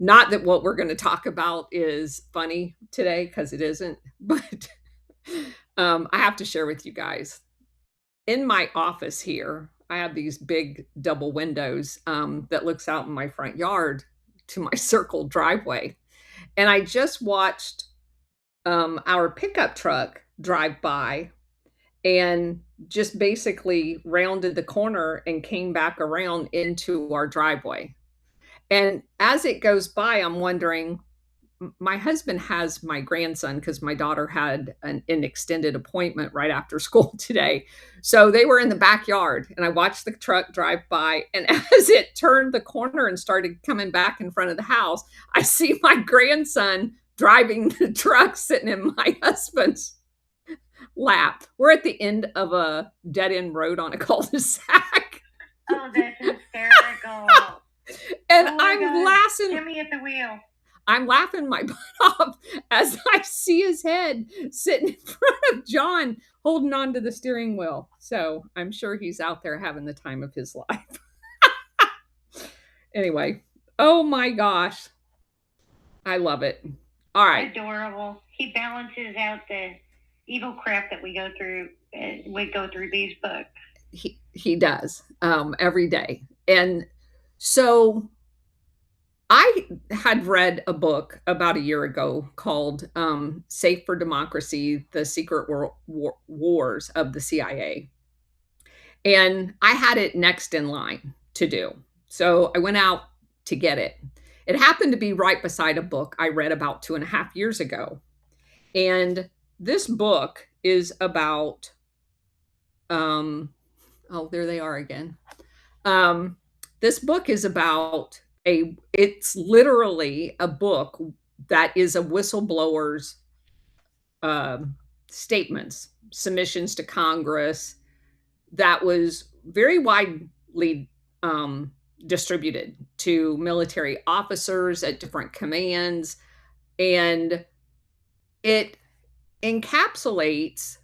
Not that what we're going to talk about is funny today, because it isn't, but I have to share with you guys. In my office here, I have these big double windows that looks out in my front yard to my circled driveway. And I just watched our pickup truck drive by and just basically rounded the corner and came back around into our driveway. And as it goes by, I'm wondering, my husband has my grandson because my daughter had an extended appointment right after school today. So they were in the backyard and I watched the truck drive by. And as it turned the corner and started coming back in front of the house, I see my grandson driving the truck sitting in my husband's lap. We're at the end of a dead end road on a cul-de-sac. Oh, that's hysterical. And Oh my I'm God. laughing. Jimmy at the wheel. I'm laughing my butt off as I see his head sitting in front of John holding on to the steering wheel. So I'm sure he's out there having the time of his life. Anyway, oh my gosh. I love it. All right. Adorable. He balances out the evil crap that we go through. We go through these books. He does every day. And so I had read a book about a year ago called Safe for Democracy: The Secret Wars of the CIA. And I had it next in line to do. So I went out to get it. It happened to be right beside a book I read about 2.5 years ago. And this book is about, oh, there they are again. This book is about it's literally a book that is a whistleblower's statements, submissions to Congress, that was very widely distributed to military officers at different commands. And it encapsulates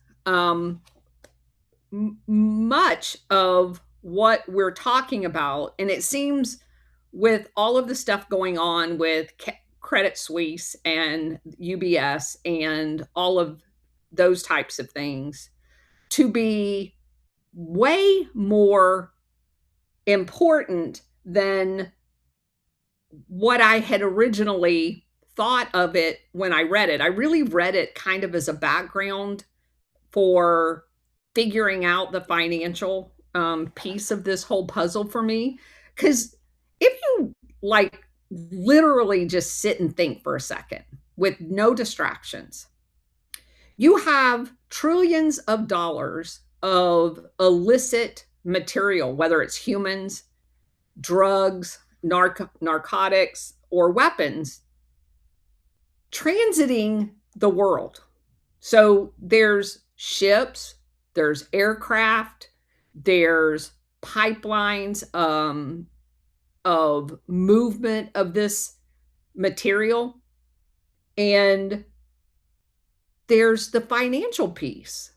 much of what we're talking about. And it seems with all of the stuff going on with Credit Suisse and UBS and all of those types of things to be way more important than what I had originally thought of it when I read it. I really read it kind of as a background for figuring out the financial piece of this whole puzzle for me. Because if you like literally just sit and think for a second with no distractions, you have trillions of dollars of illicit material, whether it's humans, drugs, narcotics, or weapons, transiting the world. So there's ships, there's aircraft, there's pipelines of movement of this material, and there's the financial piece.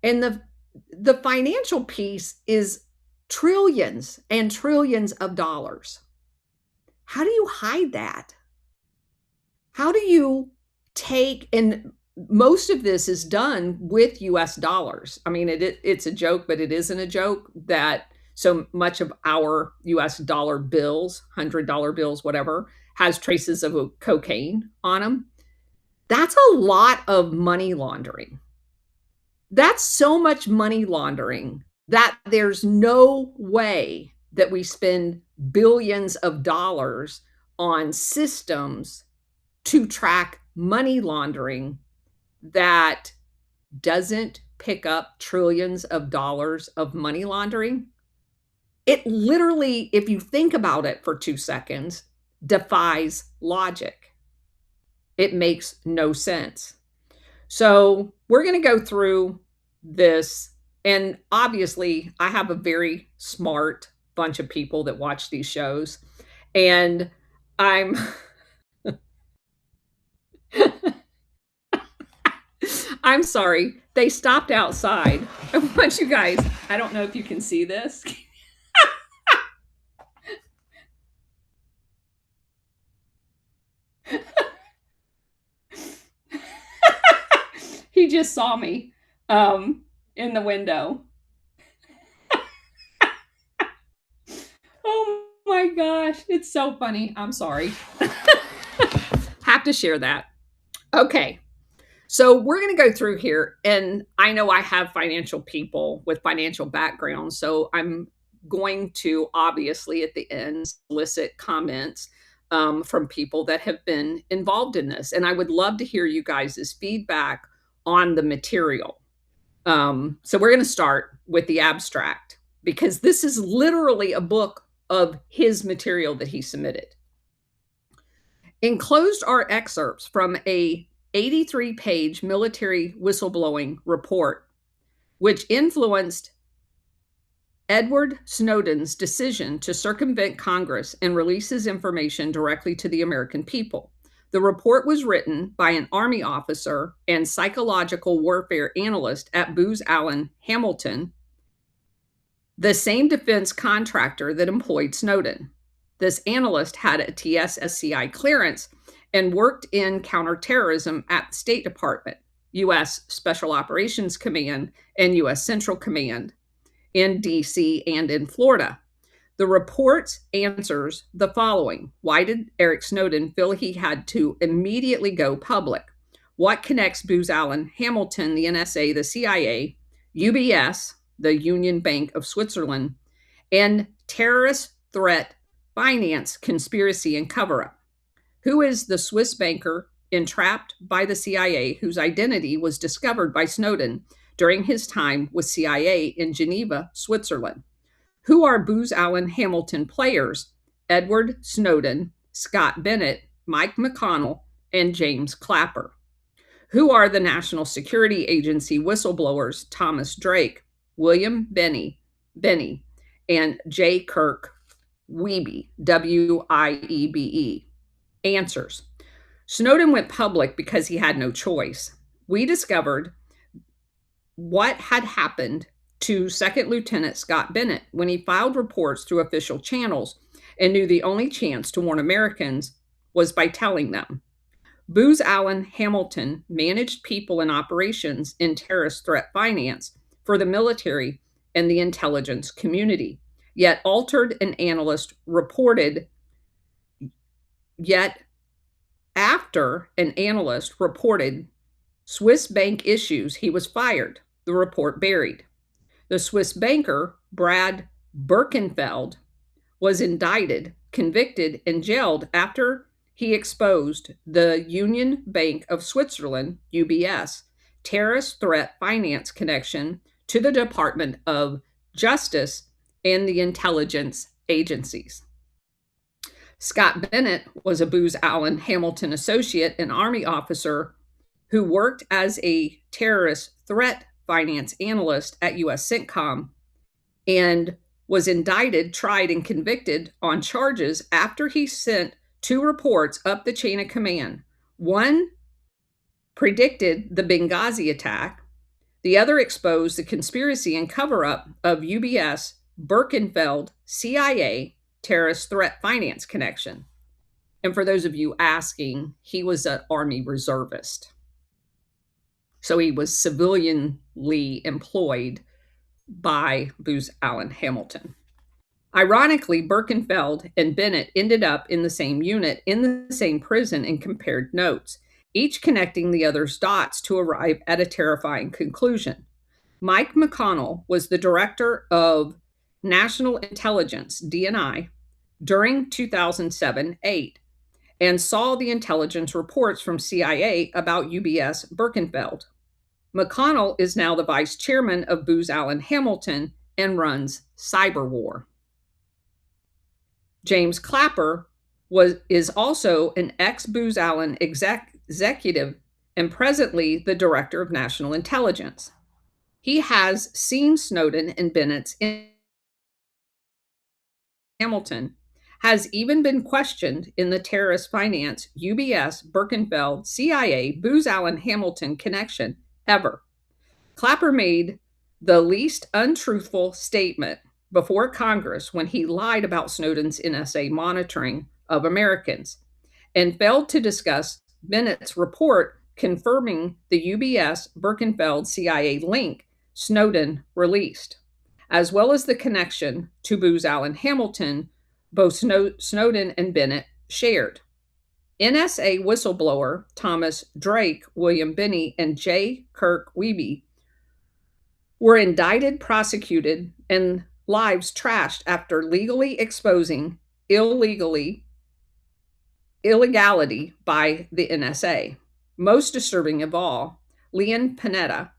And the financial piece is trillions and trillions of dollars. How do you hide that? How do you take, and most of this is done with US dollars. I mean, it's a joke, but it isn't a joke that so much of our US dollar bills, $100 bills, whatever, has traces of cocaine on them. That's a lot of money laundering. That's so much money laundering that there's no way that we spend billions of dollars on systems to track money laundering that doesn't pick up trillions of dollars of money laundering. It literally, if you think about it for 2 seconds, defies logic. It makes no sense. So we're going to go through this. And obviously, I have a very smart bunch of people that watch these shows. And I'm I'm sorry. They stopped outside. I want you guys, I don't know if you can see this. He just saw me um, in the window. Oh my gosh, it's so funny. I'm sorry. Have to share that. Okay. So we're going to go through here, and I know I have financial people with financial backgrounds, so I'm going to obviously at the end solicit comments from people that have been involved in this, and I would love to hear you guys' feedback on the material. So we're going to start with the abstract because this is literally a book of his material that he submitted. Enclosed are excerpts from a 83-page military whistleblowing report, which influenced Edward Snowden's decision to circumvent Congress and release his information directly to the American people. The report was written by an Army officer and psychological warfare analyst at Booz Allen Hamilton, the same defense contractor that employed Snowden. This analyst had a TSSCI clearance and worked in counterterrorism at the State Department, U.S. Special Operations Command, and U.S. Central Command in D.C. and in Florida. The report answers the following. Why did Eric Snowden feel he had to immediately go public? What connects Booz Allen Hamilton, the NSA, the CIA, UBS, the Union Bank of Switzerland, and terrorist threat finance conspiracy and cover up? Who is the Swiss banker entrapped by the CIA whose identity was discovered by Snowden during his time with CIA in Geneva, Switzerland? Who are Booz Allen Hamilton players Edward Snowden, Scott Bennett, Mike McConnell, and James Clapper? Who are the National Security Agency whistleblowers Thomas Drake, William Benny, and J. Kirk Wiebe, Wiebe? Answers. Snowden went public because he had no choice. We discovered what had happened to Second Lieutenant Scott Bennett when he filed reports through official channels and knew the only chance to warn Americans was by telling them. Booz Allen Hamilton managed people and operations in terrorist threat finance for the military and the intelligence community. Yet an analyst reported, yet after an analyst reported Swiss bank issues, he was fired. The report buried. The Swiss banker, Brad Birkenfeld, was indicted, convicted, and jailed after he exposed the Union Bank of Switzerland, UBS, terrorist threat finance connection to the Department of Justice and the intelligence agencies. Scott Bennett was a Booz Allen Hamilton associate and Army officer who worked as a terrorist threat finance analyst at U.S. CENTCOM and was indicted, tried, and convicted on charges after he sent two reports up the chain of command. One predicted the Benghazi attack. The other exposed the conspiracy and cover-up of UBS, Birkenfeld, CIA, terrorist threat finance connection. And for those of you asking, he was an Army reservist. So he was civilianly employed by Booz Allen Hamilton. Ironically, Birkenfeld and Bennett ended up in the same unit, in the same prison, and compared notes, each connecting the other's dots to arrive at a terrifying conclusion. Mike McConnell was the director of National Intelligence, DNI, during 2007-8 and saw the intelligence reports from CIA about UBS Birkenfeld. McConnell is now the vice chairman of Booz Allen Hamilton and runs Cyberwar. James Clapper is also an ex-Booz Allen executive and presently the director of national intelligence. He has seen Snowden and Bennett's in Hamilton, has even been questioned in the terrorist finance UBS, Birkenfeld, CIA, Booz Allen Hamilton connection ever. Clapper made the least untruthful statement before Congress when he lied about Snowden's NSA monitoring of Americans and failed to discuss Bennett's report confirming the UBS Birkenfeld CIA link Snowden released, as well as the connection to Booz Allen Hamilton both Snowden and Bennett shared. NSA whistleblower Thomas Drake, William Binney, and J. Kirk Wiebe were indicted, prosecuted, and lives trashed after legally exposing illegality by the NSA. Most disturbing of all, Leon Panetta,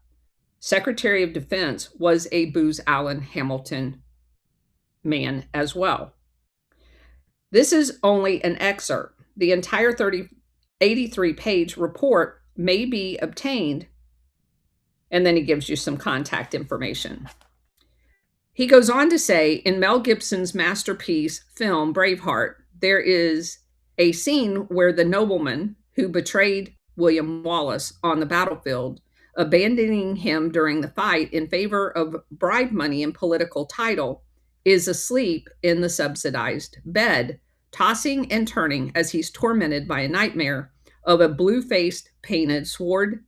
Secretary of Defense, was a Booz Allen Hamilton man as well. This is only an excerpt. The entire 83-page report may be obtained, and then he gives you some contact information. He goes on to say, in Mel Gibson's masterpiece film Braveheart, there is a scene where the nobleman who betrayed William Wallace on the battlefield, abandoning him during the fight in favor of bribe money and political title, is asleep in the subsidized bed, tossing and turning as he's tormented by a nightmare of a blue-faced, painted sword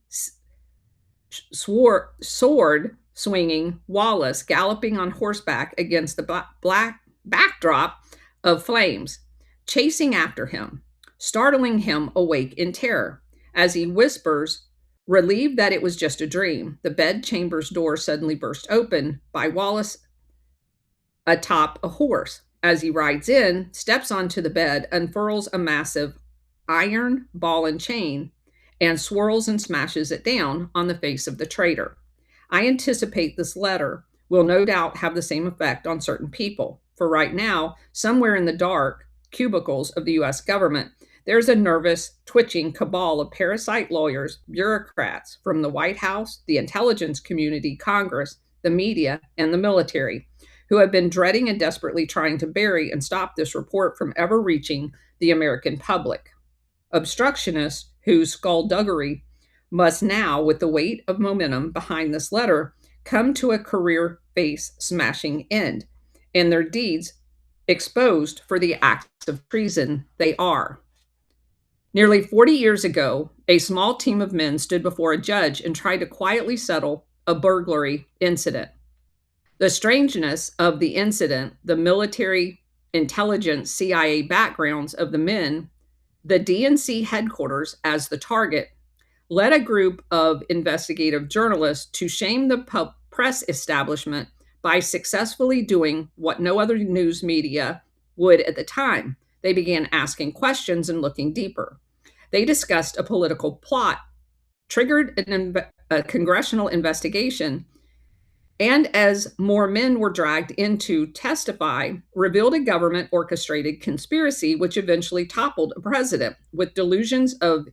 swinging Wallace galloping on horseback against the black backdrop of flames, chasing after him, startling him awake in terror. As he whispers, relieved that it was just a dream, the bedchamber's door suddenly burst open by Wallace atop a horse. As he rides in, steps onto the bed, unfurls a massive iron ball and chain, and swirls and smashes it down on the face of the traitor. I anticipate this letter will no doubt have the same effect on certain people. For right now, somewhere in the dark cubicles of the US government, there's a nervous, twitching cabal of parasite lawyers, bureaucrats from the White House, the intelligence community, Congress, the media, and the military, who have been dreading and desperately trying to bury and stop this report from ever reaching the American public. Obstructionists whose skullduggery must now, with the weight of momentum behind this letter, come to a career face smashing end, and their deeds exposed for the acts of treason they are. Nearly 40 years ago, a small team of men stood before a judge and tried to quietly settle a burglary incident. The strangeness of the incident, the military intelligence CIA backgrounds of the men, the DNC headquarters as the target, led a group of investigative journalists to shame the press establishment by successfully doing what no other news media would at the time. They began asking questions and looking deeper. They discussed a political plot, triggered a congressional investigation, and as more men were dragged in to testify, revealed a government orchestrated conspiracy which eventually toppled a president with delusions of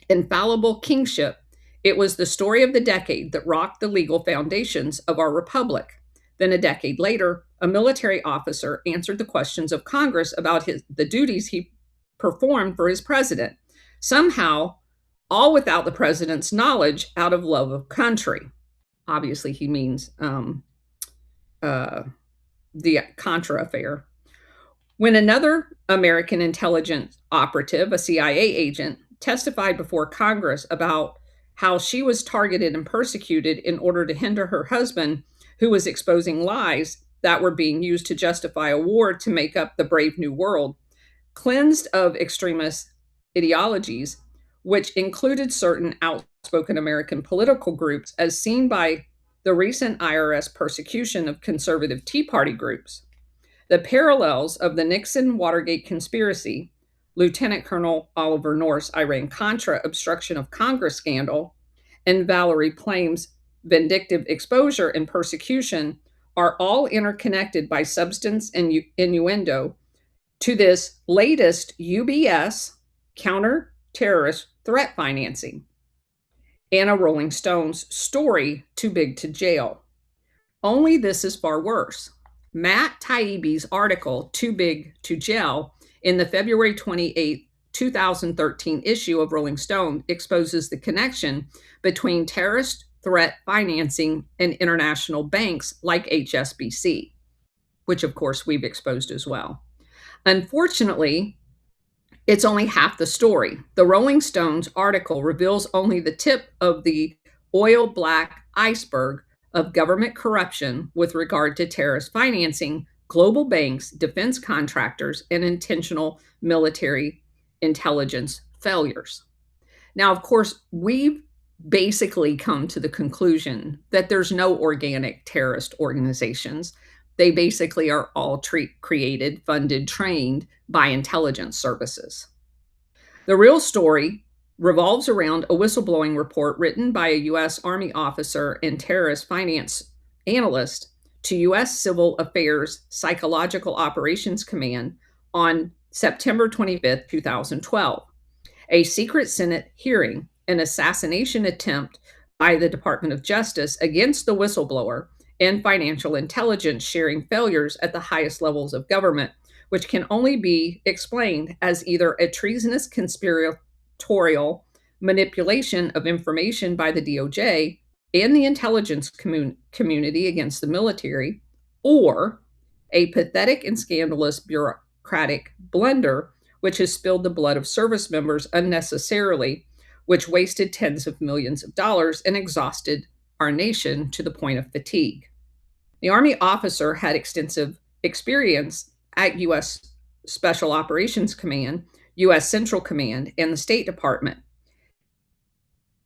infallible kingship. It was the story of the decade that rocked the legal foundations of our republic. Then a decade later, a military officer answered the questions of Congress about the duties he performed for his president, somehow all without the president's knowledge, out of love of country. Obviously, he means the Contra affair. When another American intelligence operative, a CIA agent, testified before Congress about how she was targeted and persecuted in order to hinder her husband, who was exposing lies that were being used to justify a war to make up the Brave New World, cleansed of extremist ideologies, which included certain outspoken American political groups, as seen by the recent IRS persecution of conservative Tea Party groups. The parallels of the Nixon-Watergate conspiracy, Lieutenant Colonel Oliver North's Iran-Contra obstruction of Congress scandal, and Valerie Plame's vindictive exposure and persecution are all interconnected by substance and innuendo to this latest UBS counter-terrorist threat financing and a Rolling Stones story too big to jail. Only this is far worse. Matt Taibbi's article, Too Big to Jail, in the February 28, 2013 issue of Rolling Stone exposes the connection between terrorist threat financing and international banks like HSBC, which of course we've exposed as well. Unfortunately, It's only half the story. The Rolling Stones article reveals only the tip of the oil black iceberg of government corruption with regard to terrorist financing, global banks, defense contractors, and intentional military intelligence failures. Now, of course, we've basically come to the conclusion that there's no organic terrorist organizations. They basically are all created, funded, trained by intelligence services. The real story revolves around a whistleblowing report written by a U.S. Army officer and terrorist finance analyst to U.S. Civil Affairs Psychological Operations Command on September 25th, 2012. A secret Senate hearing, an assassination attempt by the Department of Justice against the whistleblower, and financial intelligence sharing failures at the highest levels of government, which can only be explained as either a treasonous conspiratorial manipulation of information by the DOJ and the intelligence community against the military, or a pathetic and scandalous bureaucratic blunder which has spilled the blood of service members unnecessarily, which wasted tens of millions of dollars and exhausted our nation to the point of fatigue. The Army officer had extensive experience at U.S. Special Operations Command, U.S. Central Command, and the State Department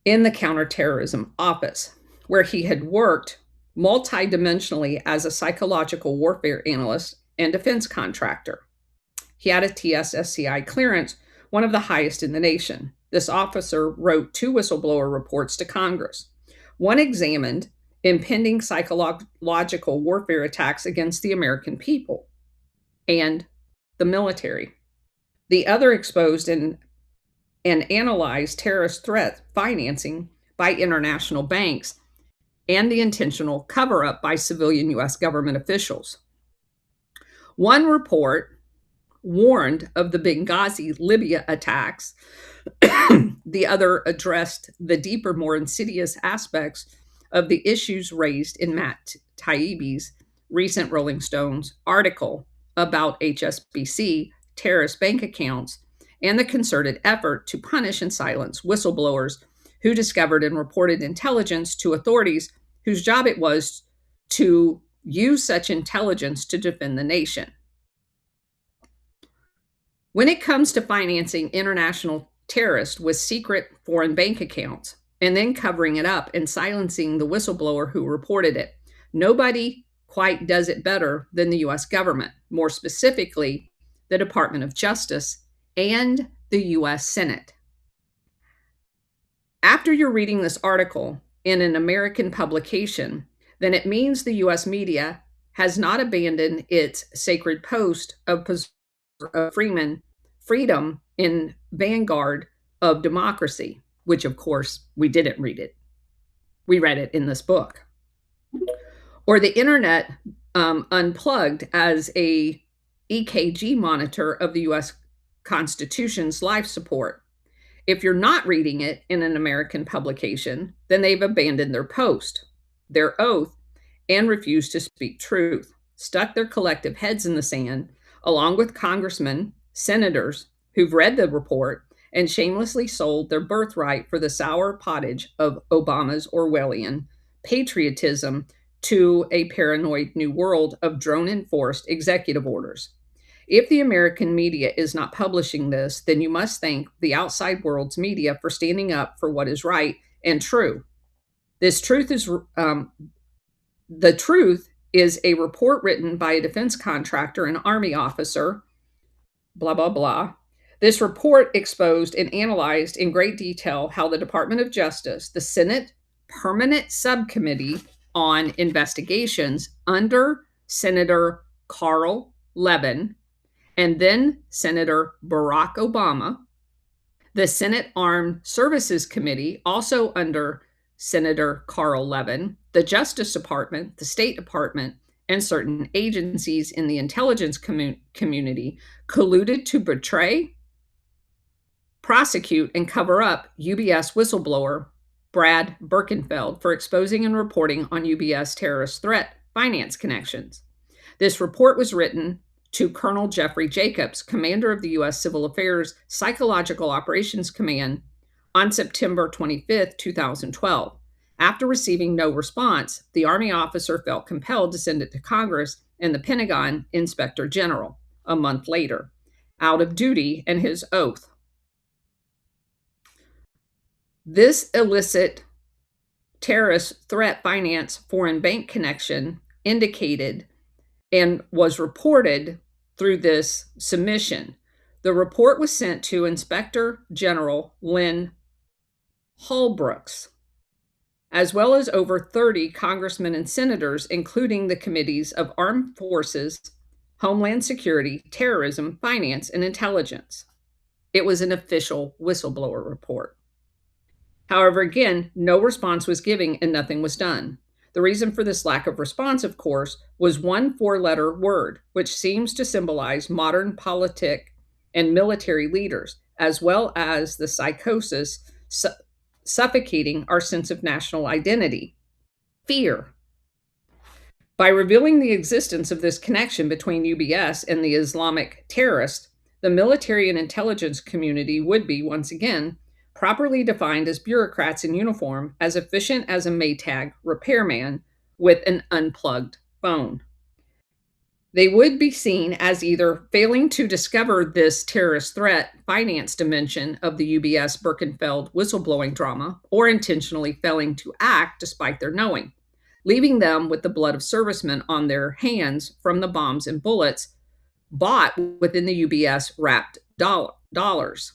in the Counterterrorism Office, where he had worked multidimensionally as a psychological warfare analyst and defense contractor. He had a TSSCI clearance, one of the highest in the nation. This officer wrote 2 whistleblower reports to Congress. One examined impending psychological warfare attacks against the American people and the military. The other exposed and analyzed terrorist threat financing by international banks and the intentional cover up by civilian U.S. government officials. One report warned of the Benghazi, Libya attacks. The other addressed the deeper, more insidious aspects of the issues raised in Matt Taibbi's recent Rolling Stones article about HSBC terrorist bank accounts and the concerted effort to punish and silence whistleblowers who discovered and reported intelligence to authorities whose job it was to use such intelligence to defend the nation. When it comes to financing international terrorists with secret foreign bank accounts and then covering it up and silencing the whistleblower who reported it, nobody quite does it better than the U.S. government, more specifically, the Department of Justice and the U.S. Senate. After you're reading this article in an American publication, then it means the U.S. media has not abandoned its sacred post of freedom in vanguard of democracy, which of course we didn't read it. We read it in this book. Or the internet unplugged as a EKG monitor of the U.S. Constitution's life support. If you're not reading it in an American publication, then they've abandoned their post, their oath, and refused to speak truth, stuck their collective heads in the sand, along with congressmen, senators who've read the report and shamelessly sold their birthright for the sour pottage of Obama's Orwellian patriotism to a paranoid new world of drone-enforced executive orders. If the American media is not publishing this, then you must thank the outside world's media for standing up for what is right and true. The truth is a report written by a defense contractor and Army officer, blah, blah, blah. This report exposed and analyzed in great detail how the Department of Justice, the Senate Permanent Subcommittee on Investigations under Senator Carl Levin, and then Senator Barack Obama, the Senate Armed Services Committee, also under Senator Carl Levin, the Justice Department, the State Department, and certain agencies in the intelligence community colluded to betray, prosecute, and cover up UBS whistleblower Brad Birkenfeld for exposing and reporting on UBS terrorist threat finance connections. This report was written to Colonel Jeffrey Jacobs, commander of the U.S. Civil Affairs Psychological Operations Command, on September 25, 2012. After receiving no response, the Army officer felt compelled to send it to Congress and the Pentagon Inspector General a month later, out of duty and his oath. This illicit terrorist threat finance foreign bank connection indicated and was reported through this submission. The report was sent to Inspector General Lynn Holbrooks, as well as over 30 congressmen and senators, including the committees of Armed Forces, Homeland Security, Terrorism, Finance, and Intelligence. It was an official whistleblower report. However, again, no response was given and nothing was done. The reason for this lack of response, of course, was one four-letter word, which seems to symbolize modern politic and military leaders, as well as the psychosis suffocating our sense of national identity: fear. By revealing the existence of this connection between UBS and the Islamic terrorist, the military and intelligence community would be, once again, properly defined as bureaucrats in uniform, as efficient as a Maytag repairman with an unplugged phone. They would be seen as either failing to discover this terrorist threat finance dimension of the UBS Birkenfeld whistleblowing drama, or intentionally failing to act despite their knowing, leaving them with the blood of servicemen on their hands from the bombs and bullets bought within the UBS wrapped dollars,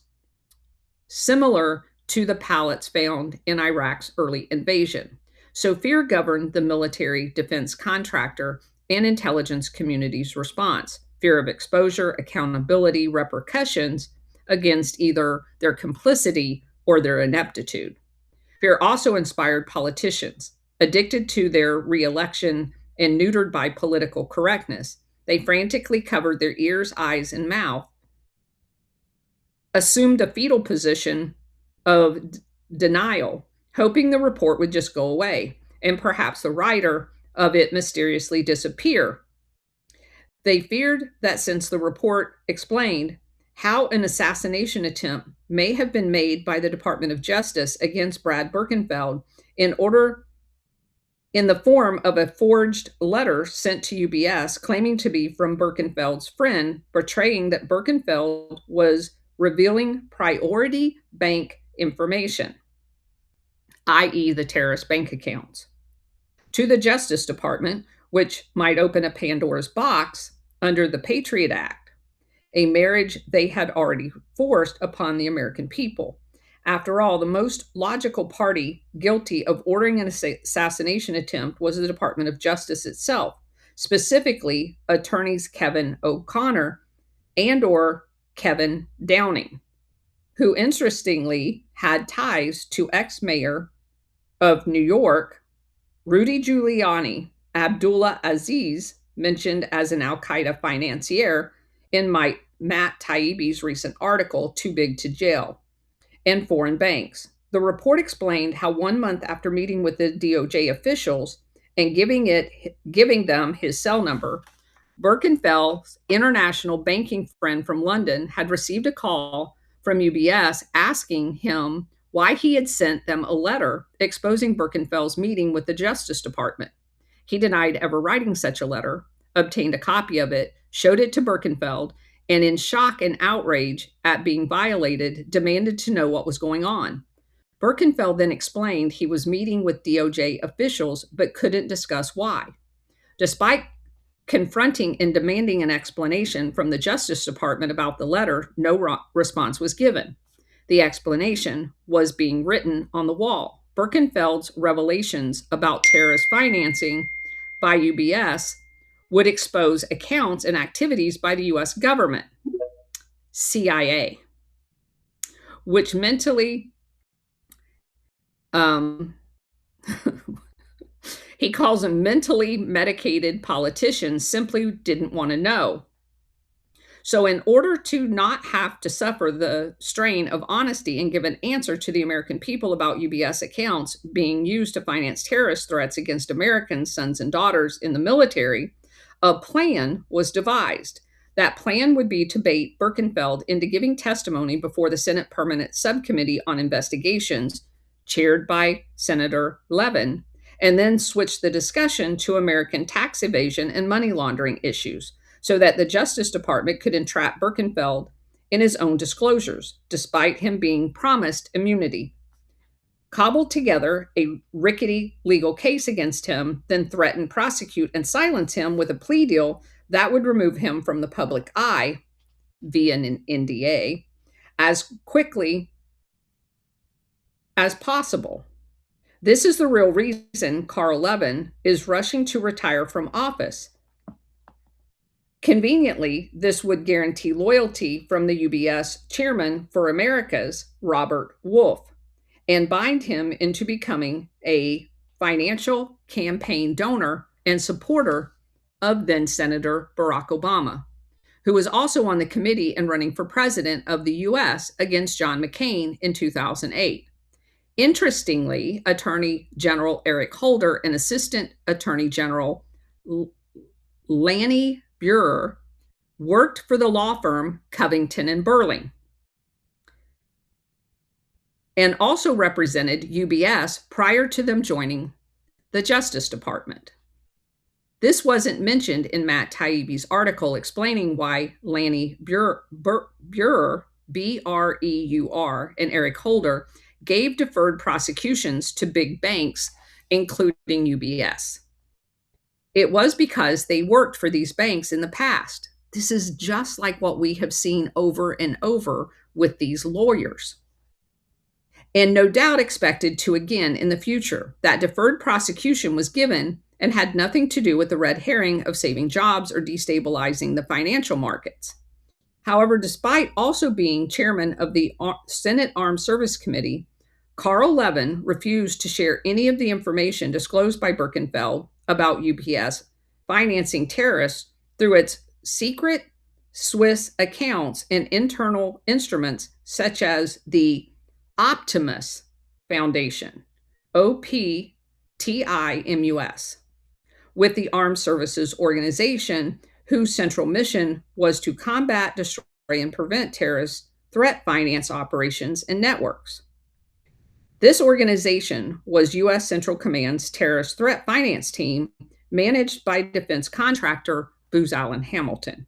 similar to the pallets found in Iraq's early invasion. So fear governed the military defense contractor and intelligence community's response: fear of exposure, accountability, repercussions against either their complicity or their ineptitude. Fear also inspired politicians, addicted to their reelection and neutered by political correctness. They frantically covered their ears, eyes, and mouth, assumed a fetal position of denial, hoping the report would just go away and perhaps the writer of it mysteriously disappear. They feared that since the report explained how an assassination attempt may have been made by the Department of Justice against Brad Birkenfeld in the form of a forged letter sent to UBS claiming to be from Birkenfeld's friend, portraying that Birkenfeld was revealing priority bank information, i.e., the terrorist bank accounts, to the Justice Department, which might open a Pandora's box under the Patriot Act, a marriage they had already forced upon the American people. After all, the most logical party guilty of ordering an assassination attempt was the Department of Justice itself, specifically attorneys Kevin O'Connor and/or Kevin Downing, who interestingly had ties to ex-mayor of New York, Rudy Giuliani, Abdullah Aziz, mentioned as an al-Qaeda financier in Matt Taibbi's recent article, Too Big to Jail, and foreign banks. The report explained how 1 month after meeting with the DOJ officials and giving them his cell number, Birkenfeld's international banking friend from London had received a call from UBS asking him why he had sent them a letter exposing Birkenfeld's meeting with the Justice Department. He denied ever writing such a letter, obtained a copy of it, showed it to Birkenfeld, and in shock and outrage at being violated, demanded to know what was going on. Birkenfeld then explained he was meeting with DOJ officials but couldn't discuss why. Despite confronting and demanding an explanation from the Justice Department about the letter, no response was given. The explanation was being written on the wall. Birkenfeld's revelations about terrorist financing by UBS would expose accounts and activities by the U.S. government, CIA, which mentally, he calls them mentally medicated politicians, simply didn't want to know. So in order to not have to suffer the strain of honesty and give an answer to the American people about UBS accounts being used to finance terrorist threats against American sons and daughters in the military, a plan was devised That plan would be to bait Birkenfeld into giving testimony before the Senate Permanent Subcommittee on Investigations, chaired by Senator Levin, and then switch the discussion to American tax evasion and money laundering issues so that the Justice Department could entrap Birkenfeld in his own disclosures, despite him being promised immunity. Cobbled together a rickety legal case against him, then threatened, prosecute, and silence him with a plea deal that would remove him from the public eye via an NDA as quickly as possible. This is the real reason Carl Levin is rushing to retire from office. Conveniently, this would guarantee loyalty from the UBS chairman for Americas, Robert Wolf, and bind him into becoming a financial campaign donor and supporter of then Senator Barack Obama, who was also on the committee and running for president of the US against John McCain in 2008. Interestingly, Attorney General Eric Holder and Assistant Attorney General Lanny Buer worked for the law firm Covington and Burling and also represented UBS prior to them joining the Justice Department. This wasn't mentioned in Matt Taibbi's article explaining why Lanny Buer, B-R-E-U-R, and Eric Holder gave deferred prosecutions to big banks, including UBS. It was because they worked for these banks in the past. This is just like what we have seen over and over with these lawyers. And no doubt expected to again in the future. That deferred prosecution was given and had nothing to do with the red herring of saving jobs or destabilizing the financial markets. However, despite also being chairman of the Senate Armed Service Committee, Carl Levin refused to share any of the information disclosed by Birkenfeld about UPS financing terrorists through its secret Swiss accounts and internal instruments such as the Optimus Foundation, OPTIMUS, with the Armed Services Organization, whose central mission was to combat, destroy, and prevent terrorist threat finance operations and networks. This organization was U.S. Central Command's terrorist threat finance team, managed by defense contractor Booz Allen Hamilton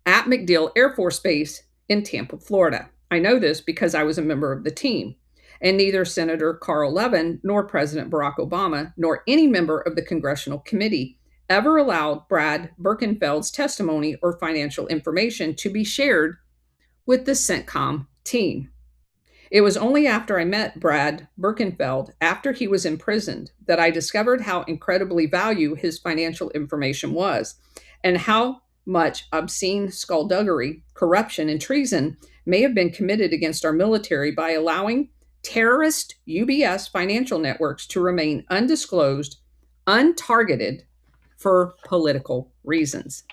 at MacDill Air Force Base in Tampa, Florida. I know this because I was a member of the team, and neither Senator Carl Levin nor President Barack Obama nor any member of the Congressional Committee ever allowed Brad Birkenfeld's testimony or financial information to be shared with the CENTCOM team. It was only after I met Brad Birkenfeld, after he was imprisoned, that I discovered how incredibly valuable his financial information was and how much obscene skullduggery, corruption, and treason may have been committed against our military by allowing terrorist UBS financial networks to remain undisclosed, untargeted for political reasons.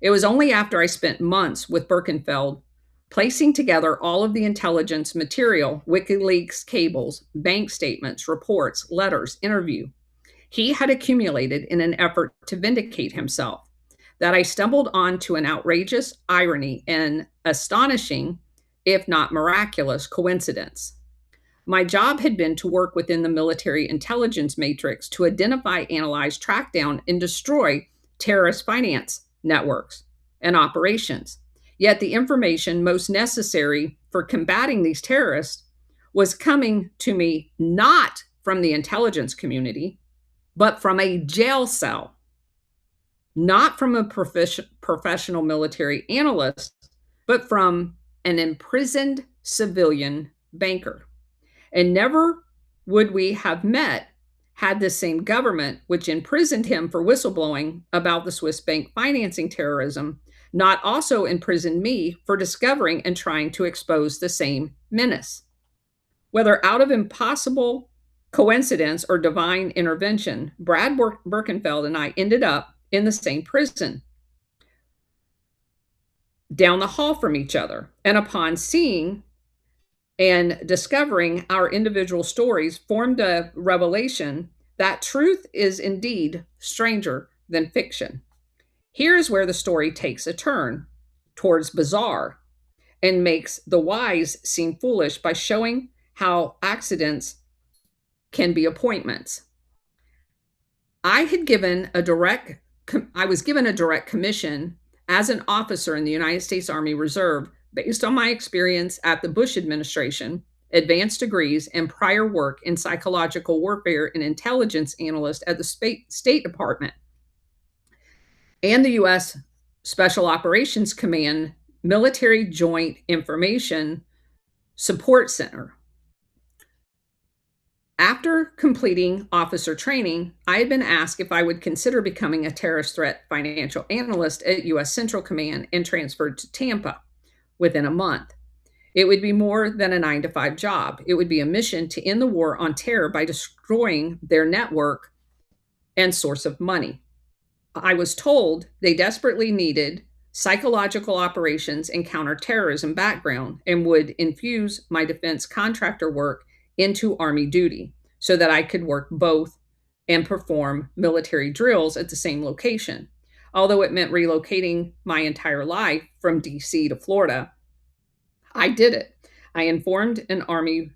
It was only after I spent months with Birkenfeld placing together all of the intelligence material, WikiLeaks cables, bank statements, reports, letters, interview he had accumulated in an effort to vindicate himself, that I stumbled onto an outrageous irony and astonishing, if not miraculous, coincidence. My job had been to work within the military intelligence matrix to identify, analyze, track down, and destroy terrorist finance networks and operations. Yet the information most necessary for combating these terrorists was coming to me not from the intelligence community, but from a jail cell, not from a professional military analyst, but from an imprisoned civilian banker. And never would we have met had the same government, which imprisoned him for whistleblowing about the Swiss bank financing terrorism, not also imprisoned me for discovering and trying to expose the same menace. Whether out of impossible coincidence or divine intervention, Brad Birkenfeld and I ended up in the same prison, down the hall from each other. And upon seeing and discovering our individual stories, formed a revelation that truth is indeed stranger than fiction. Here's where the story takes a turn towards bizarre and makes the wise seem foolish by showing how accidents can be appointments. I was given a direct commission as an officer in the United States Army Reserve based on my experience at the Bush administration, advanced degrees, and prior work in psychological warfare and intelligence analyst at the State Department and the U.S. Special Operations Command Military Joint Information Support Center. After completing officer training, I had been asked if I would consider becoming a terrorist threat financial analyst at U.S. Central Command and transferred to Tampa within a month. It would be more than a 9-to-5 job. It would be a mission to end the war on terror by destroying their network and source of money. I was told they desperately needed psychological operations and counterterrorism background and would infuse my defense contractor work into Army duty so that I could work both and perform military drills at the same location. Although it meant relocating my entire life from DC to Florida, I did it. I informed an Army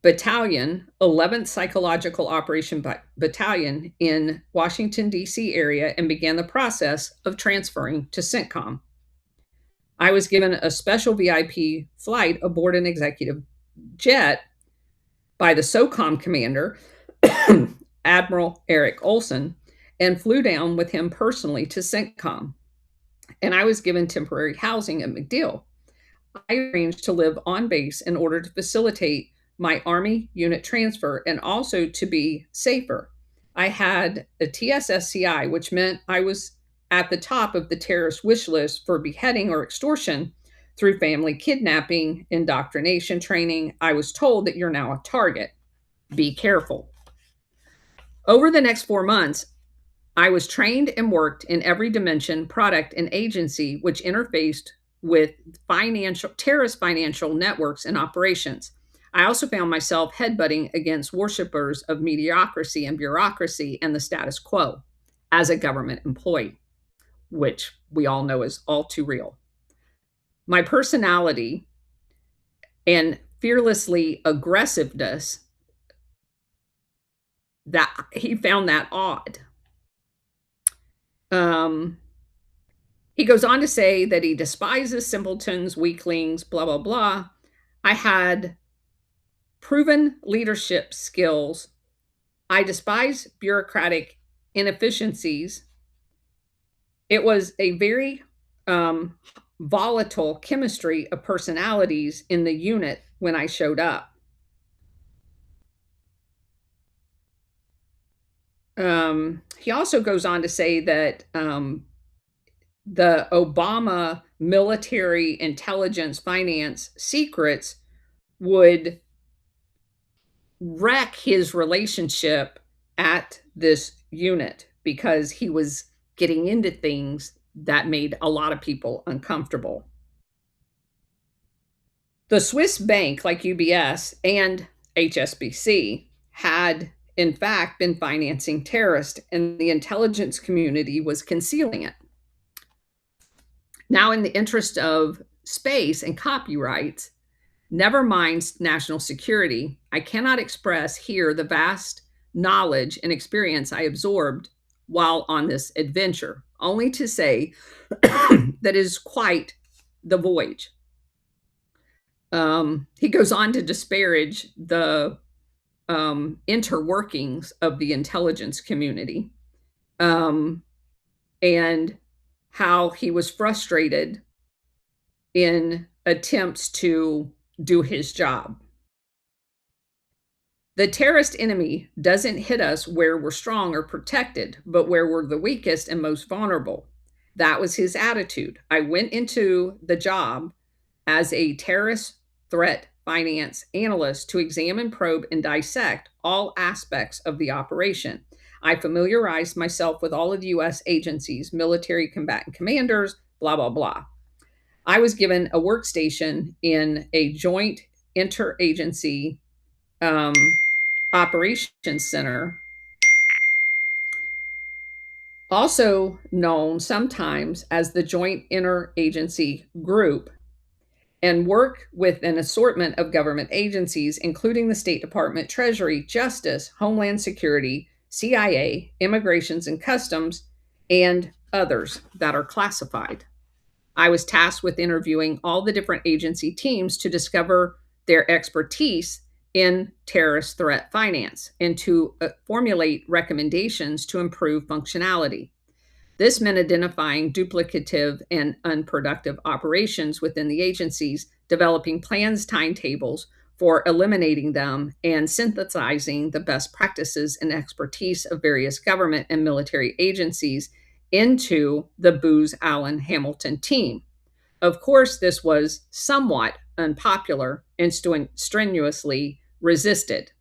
battalion, 11th Psychological Operation Battalion in Washington, D.C. area and began the process of transferring to CENTCOM. I was given a special VIP flight aboard an executive jet by the SOCOM commander, Admiral Eric Olson, and flew down with him personally to CENTCOM. And I was given temporary housing at MacDill. I arranged to live on base in order to facilitate my Army unit transfer and also to be safer. I had a TSSCI, which meant I was at the top of the terrorist wish list for beheading or extortion through family kidnapping, indoctrination training. I was told that you're now a target. Be careful. Over the next 4 months, I was trained and worked in every dimension, product, and agency which interfaced with terrorist financial networks and operations. I also found myself headbutting against worshipers of mediocrity and bureaucracy and the status quo as a government employee, which we all know is all too real. My personality and fearlessly aggressiveness, that he found that odd. He goes on to say that he despises simpletons, weaklings, blah, blah, blah. I had proven leadership skills. I despise bureaucratic inefficiencies. It was a very volatile chemistry of personalities in the unit when I showed up. He also goes on to say that the Obama military intelligence finance secrets would wreck his relationship at this unit because he was getting into things that made a lot of people uncomfortable. The Swiss bank, like UBS and HSBC, had in fact been financing terrorists, and the intelligence community was concealing it. Now, in the interest of space and copyrights, never mind national security, I cannot express here the vast knowledge and experience I absorbed while on this adventure, only to say that is quite the voyage. He goes on to disparage the interworkings of the intelligence community and how he was frustrated in attempts to do his job. The terrorist enemy doesn't hit us where we're strong or protected, but where we're the weakest and most vulnerable. That was his attitude. I went into the job as a terrorist threat finance analyst to examine, probe, and dissect all aspects of the operation. I familiarized myself with all of the U.S. agencies, military combatant commanders, blah, blah, blah. I was given a workstation in a joint interagency operations center Also known sometimes as the Joint Interagency Group, and work with an assortment of government agencies, including the State Department, Treasury, Justice, Homeland Security, CIA, Immigrations and Customs, and others that are classified. I was tasked with interviewing all the different agency teams to discover their expertise in terrorist threat finance and to formulate recommendations to improve functionality. This meant identifying duplicative and unproductive operations within the agencies, developing plans, timetables for eliminating them, and synthesizing the best practices and expertise of various government and military agencies into the Booz Allen Hamilton team. Of course, this was somewhat unpopular and strenuously resisted.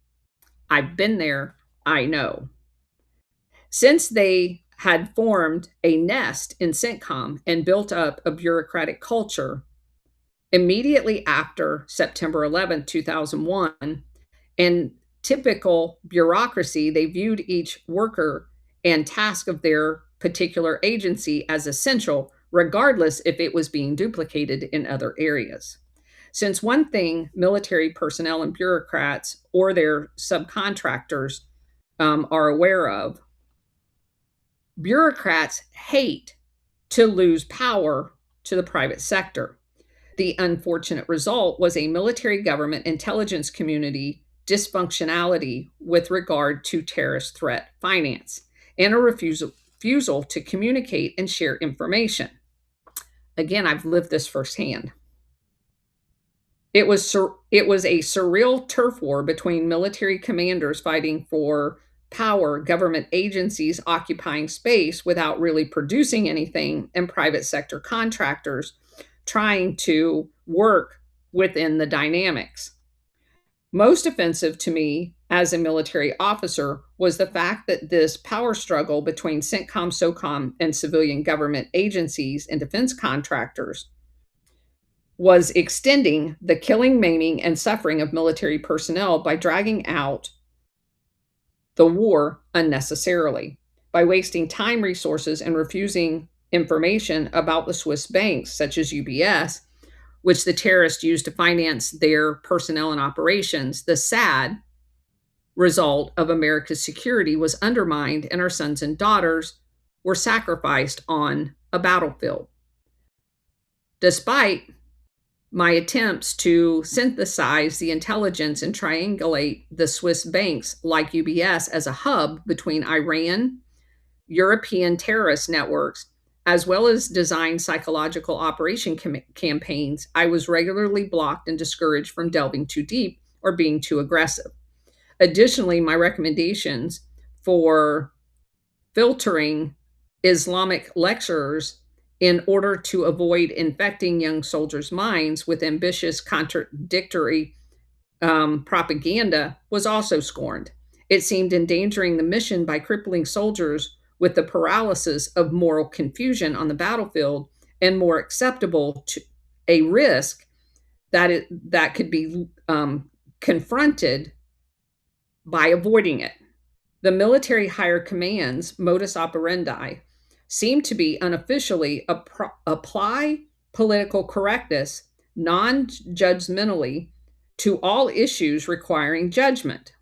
I've been there, I know. Since they had formed a nest in CENTCOM and built up a bureaucratic culture, immediately after September 11th, 2001, and typical bureaucracy, they viewed each worker and task of their particular agency as essential, regardless if it was being duplicated in other areas. Since one thing military personnel and bureaucrats or their subcontractors are aware of, bureaucrats hate to lose power to the private sector. The unfortunate result was a military government intelligence community dysfunctionality with regard to terrorist threat finance and a refusal to communicate and share information. Again, I've lived this firsthand. It was a surreal turf war between military commanders fighting for power, government agencies occupying space without really producing anything, and private sector contractors trying to work within the dynamics. Most offensive to me as a military officer was the fact that this power struggle between CENTCOM, SOCOM, and civilian government agencies and defense contractors was extending the killing, maiming, and suffering of military personnel by dragging out the war unnecessarily, by wasting time, resources, and refusing information about the Swiss banks, such as UBS, which the terrorists used to finance their personnel and operations. The sad result of America's security was undermined, and our sons and daughters were sacrificed on a battlefield. Despite my attempts to synthesize the intelligence and triangulate the Swiss banks like UBS as a hub between Iran, European terrorist networks, as well as design psychological operation campaigns, I was regularly blocked and discouraged from delving too deep or being too aggressive. Additionally, my recommendations for filtering Islamic lecturers in order to avoid infecting young soldiers' minds with ambitious, contradictory propaganda was also scorned. It seemed endangering the mission by crippling soldiers with the paralysis of moral confusion on the battlefield and more acceptable to a risk that could be confronted by avoiding it. The military higher command's modus operandi seemed to be unofficially apply political correctness non-judgmentally to all issues requiring judgment.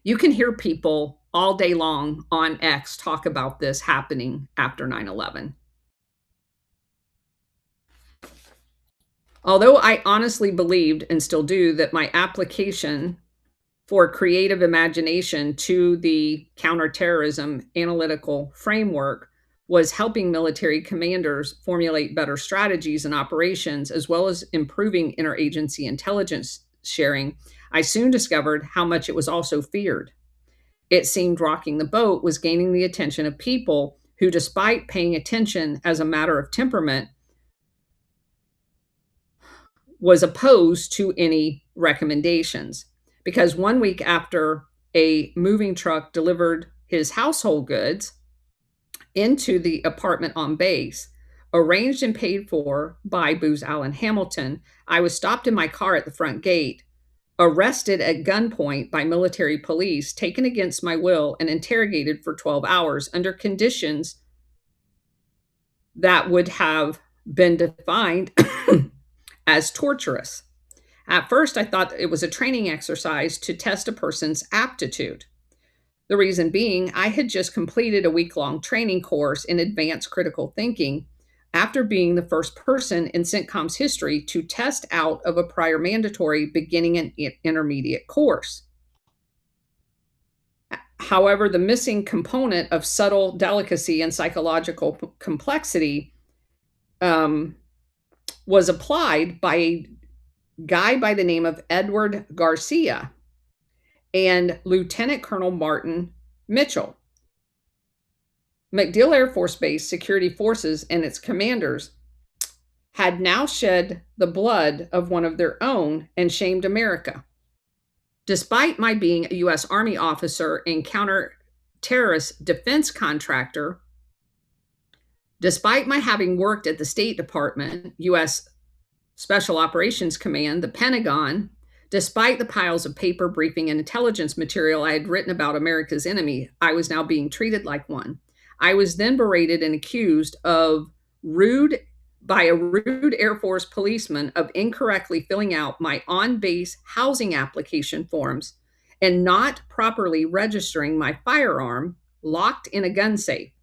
You can hear people all day long on X talk about this happening after 9/11. Although I honestly believed and still do that my application for creative imagination to the counterterrorism analytical framework was helping military commanders formulate better strategies and operations, as well as improving interagency intelligence sharing, I soon discovered how much it was also feared. It seemed rocking the boat was gaining the attention of people who, despite paying attention as a matter of temperament, was opposed to any recommendations. Because 1 week after a moving truck delivered his household goods into the apartment on base, arranged and paid for by Booz Allen Hamilton, I was stopped in my car at the front gate arrested at gunpoint by military police, taken against my will, and interrogated for 12 hours under conditions that would have been defined as torturous. At first, I thought it was a training exercise to test a person's aptitude. The reason being, I had just completed a week-long training course in advanced critical thinking after being the first person in CENTCOM's history to test out of a prior mandatory beginning and intermediate course. However, the missing component of subtle delicacy and psychological complexity was applied by a guy by the name of Edward Garcia and Lieutenant Colonel Martin Mitchell. MacDill Air Force Base security forces and its commanders had now shed the blood of one of their own and shamed America. Despite my being a U.S. Army officer and counter-terrorist defense contractor, despite my having worked at the State Department, U.S. Special Operations Command, the Pentagon, despite the piles of paper, briefing, and intelligence material I had written about America's enemy, I was now being treated like one. I was then berated and accused by a rude Air Force policeman of incorrectly filling out my on-base housing application forms and not properly registering my firearm locked in a gun safe,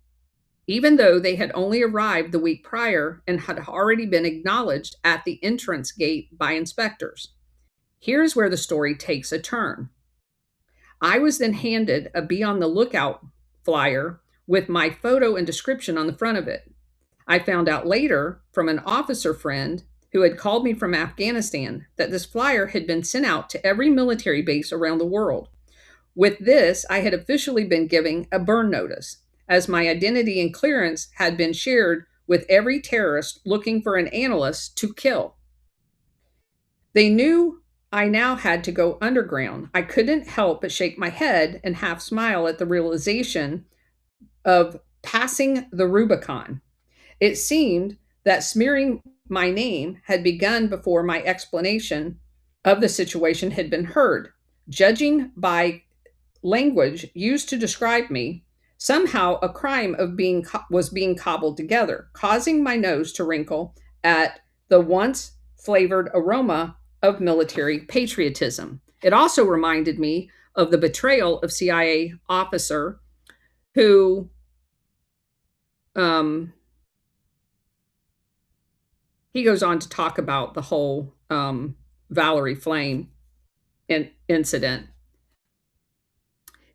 even though they had only arrived the week prior and had already been acknowledged at the entrance gate by inspectors. Here's where the story takes a turn. I was then handed a be on the lookout flyer with my photo and description on the front of it. I found out later from an officer friend who had called me from Afghanistan that this flyer had been sent out to every military base around the world. With this, I had officially been giving a burn notice, as my identity and clearance had been shared with every terrorist looking for an analyst to kill. They knew I now had to go underground. I couldn't help but shake my head and half smile at the realization of passing the Rubicon. It seemed that smearing my name had begun before my explanation of the situation had been heard. Judging by language used to describe me, somehow a crime was being cobbled together, causing my nose to wrinkle at the once flavored aroma of military patriotism. It also reminded me of the betrayal of CIA officer who he goes on to talk about the whole Valerie Flame incident.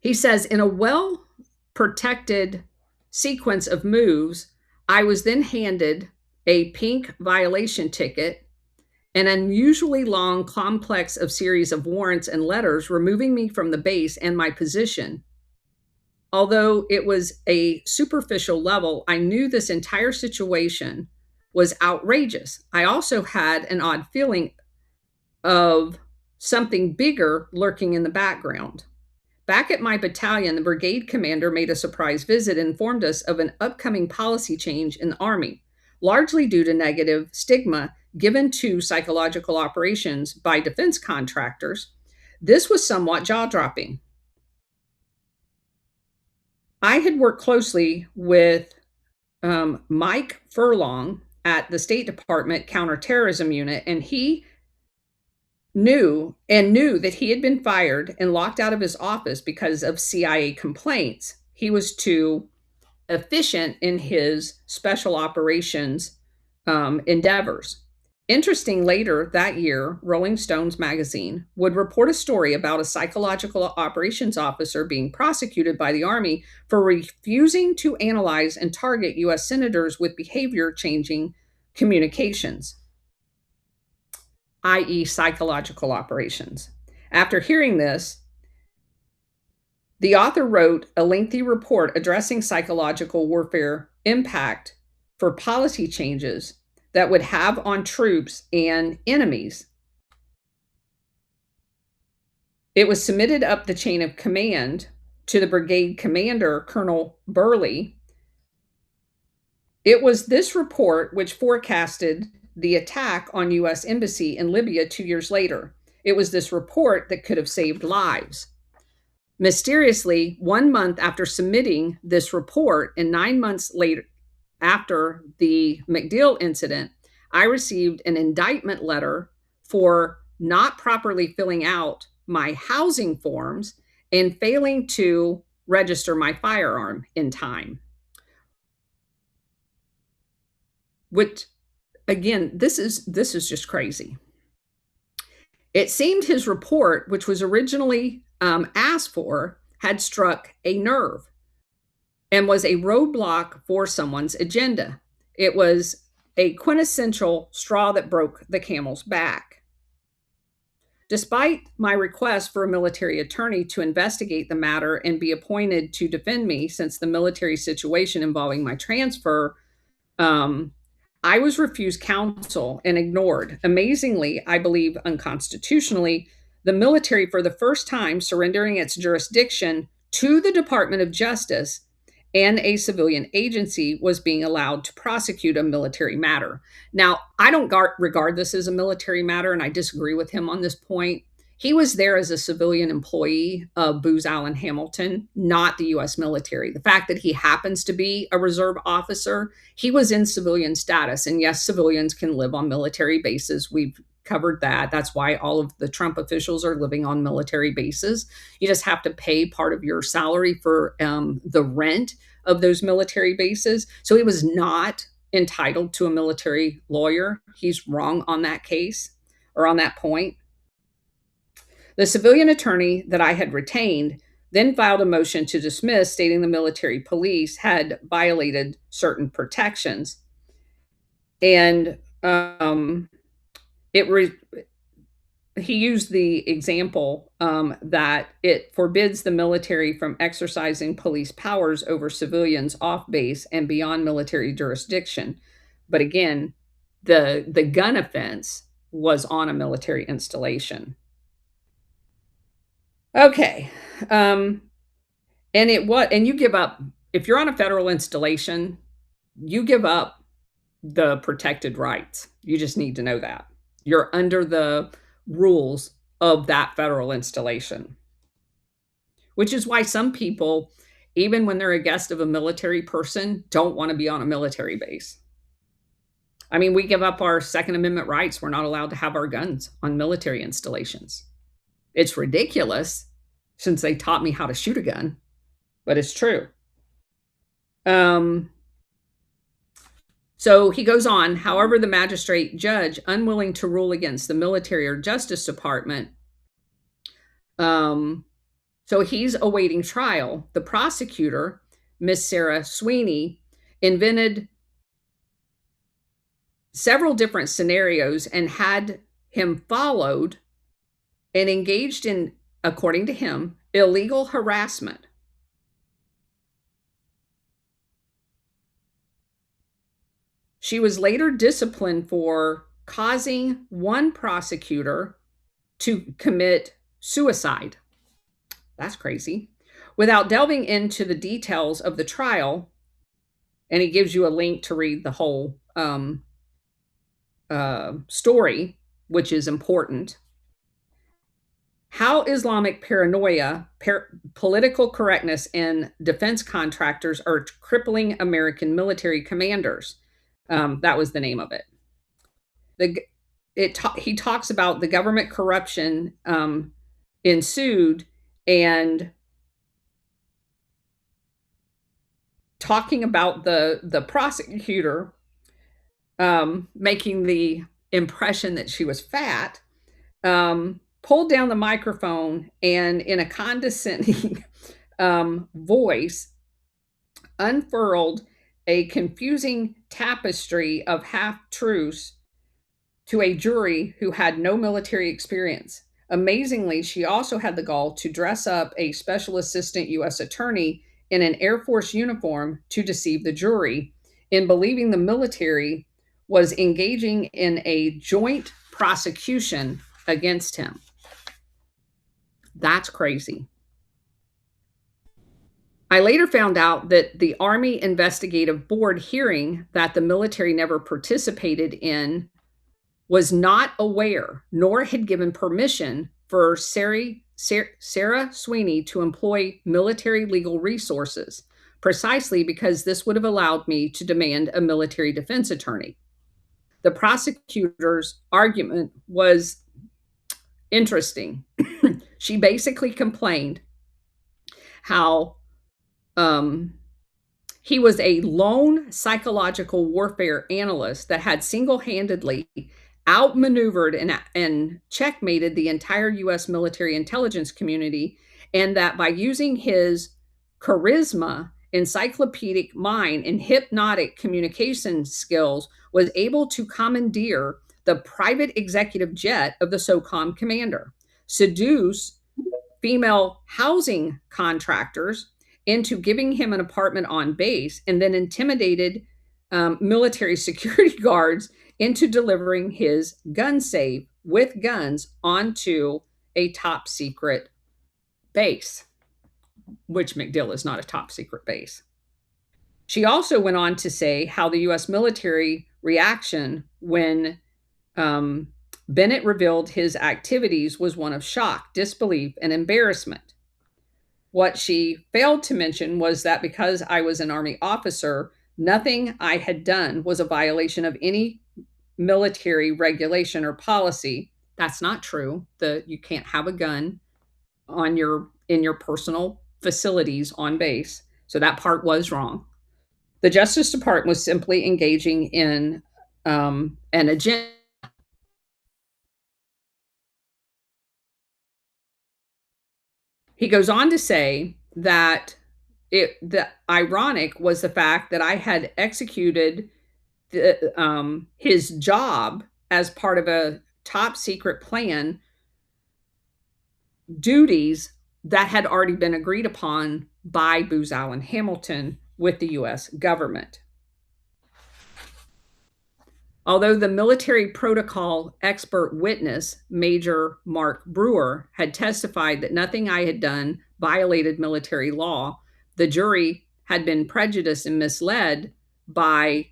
He says, in a well-protected sequence of moves, I was then handed a pink violation ticket, an unusually long complex of series of warrants and letters removing me from the base and my position. Although it was a superficial level, I knew this entire situation was outrageous. I also had an odd feeling of something bigger lurking in the background. Back at my battalion, the brigade commander made a surprise visit and informed us of an upcoming policy change in the Army, largely due to negative stigma given to psychological operations by defense contractors. This was somewhat jaw-dropping. I had worked closely with Mike Furlong at the State Department Counterterrorism Unit, and he knew that he had been fired and locked out of his office because of CIA complaints. He was too efficient in his special operations endeavors. Interesting, later that year, Rolling Stones magazine would report a story about a psychological operations officer being prosecuted by the Army for refusing to analyze and target U.S. senators with behavior-changing communications, i.e. psychological operations. After hearing this, the author wrote a lengthy report addressing psychological warfare impact for policy changes that would have on troops and enemies. It was submitted up the chain of command to the brigade commander, Colonel Burley. It was this report which forecasted the attack on U.S. Embassy in Libya 2 years later. It was this report that could have saved lives. Mysteriously, 1 month after submitting this report and 9 months later, after the McDill incident, I received an indictment letter for not properly filling out my housing forms and failing to register my firearm in time. Which, again, this is just crazy. It seemed his report, which was originally asked for, had struck a nerve and was a roadblock for someone's agenda. It was a quintessential straw that broke the camel's back. Despite my request for a military attorney to investigate the matter and be appointed to defend me, since the military situation involving my transfer, um, I was refused counsel and ignored. Amazingly, I believe unconstitutionally, the military, for the first time, surrendering its jurisdiction to the Department of Justice and a civilian agency, was being allowed to prosecute a military matter. Now, I don't regard this as a military matter, and I disagree with him on this point. He was there as a civilian employee of Booz Allen Hamilton, not the US military. The fact that he happens to be a reserve officer, he was in civilian status. And yes, civilians can live on military bases. We've covered that. That's why all of the Trump officials are living on military bases. You just have to pay part of your salary for the rent of those military bases. So he was not entitled to a military lawyer. He's wrong on that case, or on that point. The civilian attorney that I had retained then filed a motion to dismiss, stating the military police had violated certain protections. And he used the example that it forbids the military from exercising police powers over civilians off base and beyond military jurisdiction. But again, the gun offense was on a military installation. Okay. And you give up, if you're on a federal installation, you give up the protected rights. You just need to know that. You're under the rules of that federal installation, which is why some people, even when they're a guest of a military person, don't want to be on a military base. I mean, we give up our Second Amendment rights. We're not allowed to have our guns on military installations. It's ridiculous, since they taught me how to shoot a gun, but it's true. So he goes on. However, the magistrate judge, unwilling to rule against the military or Justice Department, so he's awaiting trial. The prosecutor, Miss Sarah Sweeney, invented several different scenarios and had him followed and engaged in, according to him, illegal harassment. She was later disciplined for causing one prosecutor to commit suicide. That's crazy. Without delving into the details of the trial, and he gives you a link to read the whole story, which is important. How Islamic paranoia, political correctness, and defense contractors are crippling American military commanders. That was the name of it. He talks about the government corruption ensued, and talking about the prosecutor making the impression that she was fat, pulled down the microphone and, in a condescending voice, unfurled a confusing tapestry of half-truths to a jury who had no military experience. Amazingly, she also had the gall to dress up a special assistant U.S. attorney in an Air Force uniform to deceive the jury in believing the military was engaging in a joint prosecution against him. That's crazy. I later found out that the Army Investigative Board hearing that the military never participated in was not aware nor had given permission for Sarah Sweeney to employ military legal resources, precisely because this would have allowed me to demand a military defense attorney. The prosecutor's argument was interesting. She basically complained how um, he was a lone psychological warfare analyst that had single handedly outmaneuvered and checkmated the entire US military intelligence community, and that by using his charisma, encyclopedic mind, and hypnotic communication skills, was able to commandeer the private executive jet of the SOCOM commander, seduce female housing contractors into giving him an apartment on base, and then intimidated military security guards into delivering his gun safe with guns onto a top secret base, which MacDill is not a top secret base. She also went on to say how the US military reaction when um, Bennett revealed his activities was one of shock, disbelief, and embarrassment. What she failed to mention was that because I was an Army officer, nothing I had done was a violation of any military regulation or policy. That's not true. You can't have a gun on your in your personal facilities on base. So that part was wrong. The Justice Department was simply engaging in an agenda. He goes on to say that the ironic was the fact that I had executed his job as part of a top secret plan, duties that had already been agreed upon by Booz Allen Hamilton with the US government. Although the military protocol expert witness, Major Mark Brewer, had testified that nothing I had done violated military law, the jury had been prejudiced and misled by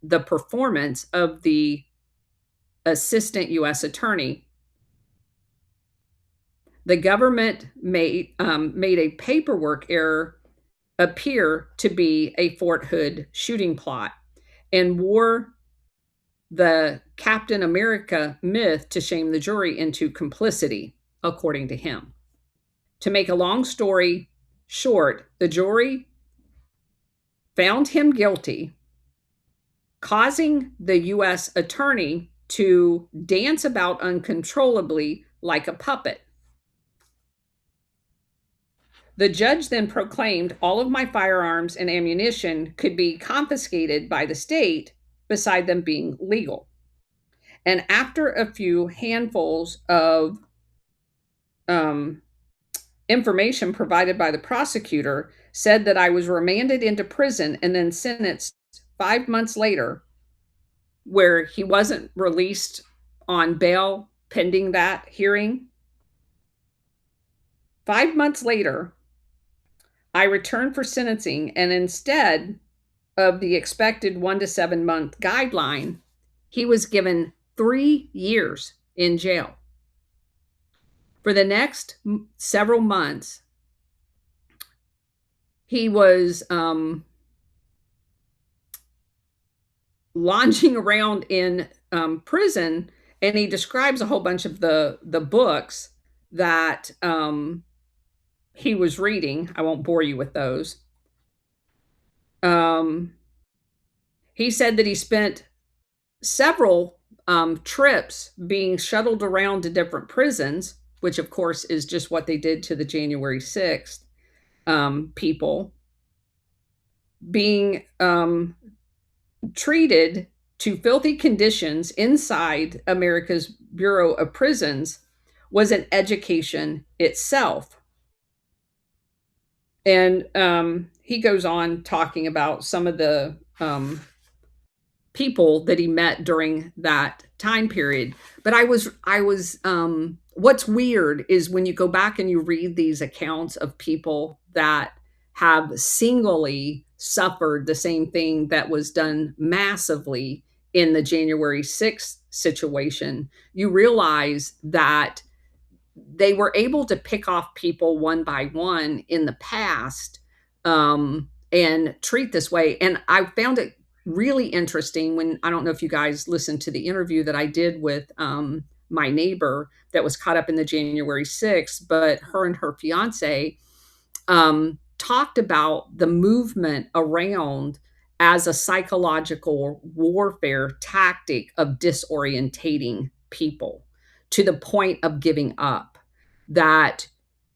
the performance of the assistant U.S. attorney. The government made a paperwork error appear to be a Fort Hood shooting plot and wore the Captain America myth to shame the jury into complicity, according to him. To make a long story short, the jury found him guilty, causing the U.S. attorney to dance about uncontrollably like a puppet. The judge then proclaimed all of my firearms and ammunition could be confiscated by the state, beside them being legal. And after a few handfuls of information provided by the prosecutor, said that I was remanded into prison and then sentenced 5 months later, where he wasn't released on bail pending that hearing. 5 months later, I returned for sentencing, and instead of the expected 1 to 7 month guideline, he was given 3 years in jail. For the next several months, he was lounging around in prison, and he describes a whole bunch of the books that he was reading. I won't bore you with those. He said that he spent several trips being shuttled around to different prisons, which of course is just what they did to the January 6th people, being treated to filthy conditions inside America's Bureau of Prisons was an education itself. And he goes on talking about some of the people that he met during that time period. But what's weird is when you go back and you read these accounts of people that have singly suffered the same thing that was done massively in the January 6th situation, you realize that they were able to pick off people one by one in the past, and treat this way. And I found it really interesting when I don't know if you guys listened to the interview that I did with my neighbor that was caught up in the January 6th, but her and her fiance talked about the movement around as a psychological warfare tactic of disorientating people to the point of giving up. That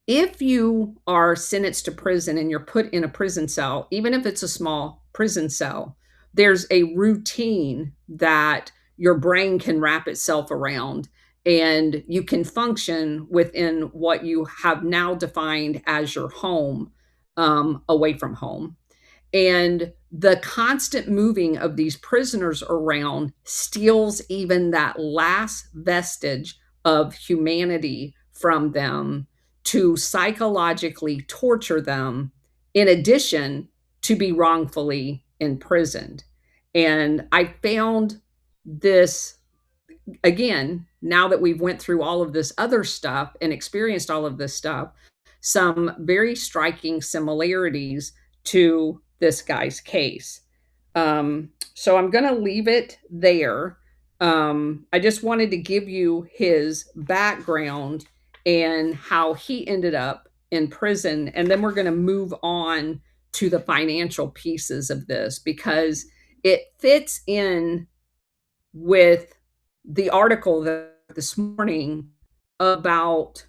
if you are sentenced to prison and you're put in a prison cell, even if it's a small prison cell, there's a routine that your brain can wrap itself around, and you can function within what you have now defined as your home, away from home. And the constant moving of these prisoners around steals even that last vestige of humanity from them to psychologically torture them, in addition to be wrongfully imprisoned. And I found this, again, now that we've went through all of this other stuff and experienced all of this stuff, some very striking similarities to this guy's case. So I'm going to leave it there. I just wanted to give you his background and how he ended up in prison. And then we're going to move on to the financial pieces of this because it fits in with the article that this morning about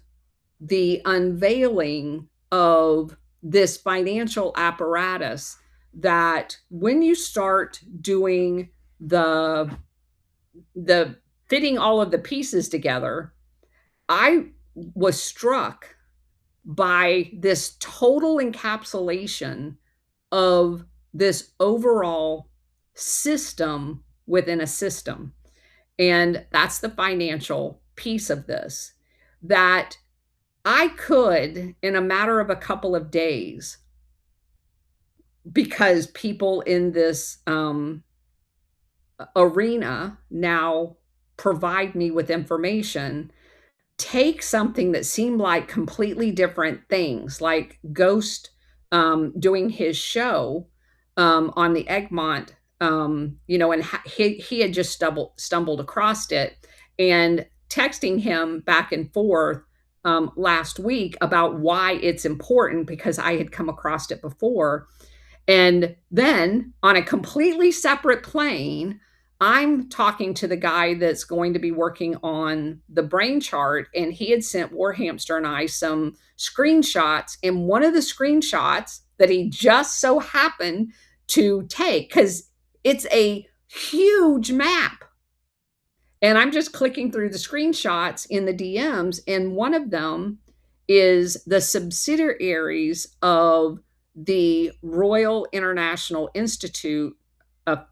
the unveiling of this financial apparatus that when you start doing the fitting all of the pieces together, I was struck by this total encapsulation of this overall system within a system. And that's the financial piece of this. That I could, in a matter of a couple of days, because people in this arena now provide me with information, take something that seemed like completely different things, like Ghost doing his show on the Egmont, and he had just stumbled across it, and texting him back and forth last week about why it's important because I had come across it before. And then on a completely separate plane, I'm talking to the guy that's going to be working on the brain chart, and he had sent Warhamster and I some screenshots. And one of the screenshots that he just so happened to take, because it's a huge map. And I'm just clicking through the screenshots in the DMs, and one of them is the subsidiaries of the Royal International Institute of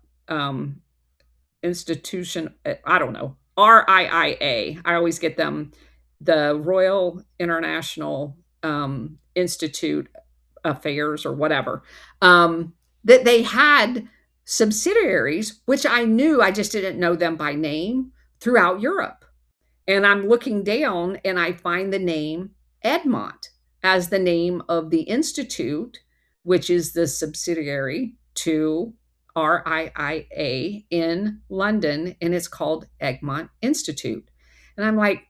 institution. I don't know, RIIA. I always get them, the Royal International Institute Affairs or whatever. That they had subsidiaries, which I knew, I just didn't know them by name, throughout Europe. And I'm looking down and I find the name Egmont as the name of the institute, which is the subsidiary to RIIA in London, and it's called Egmont Institute. And I'm like,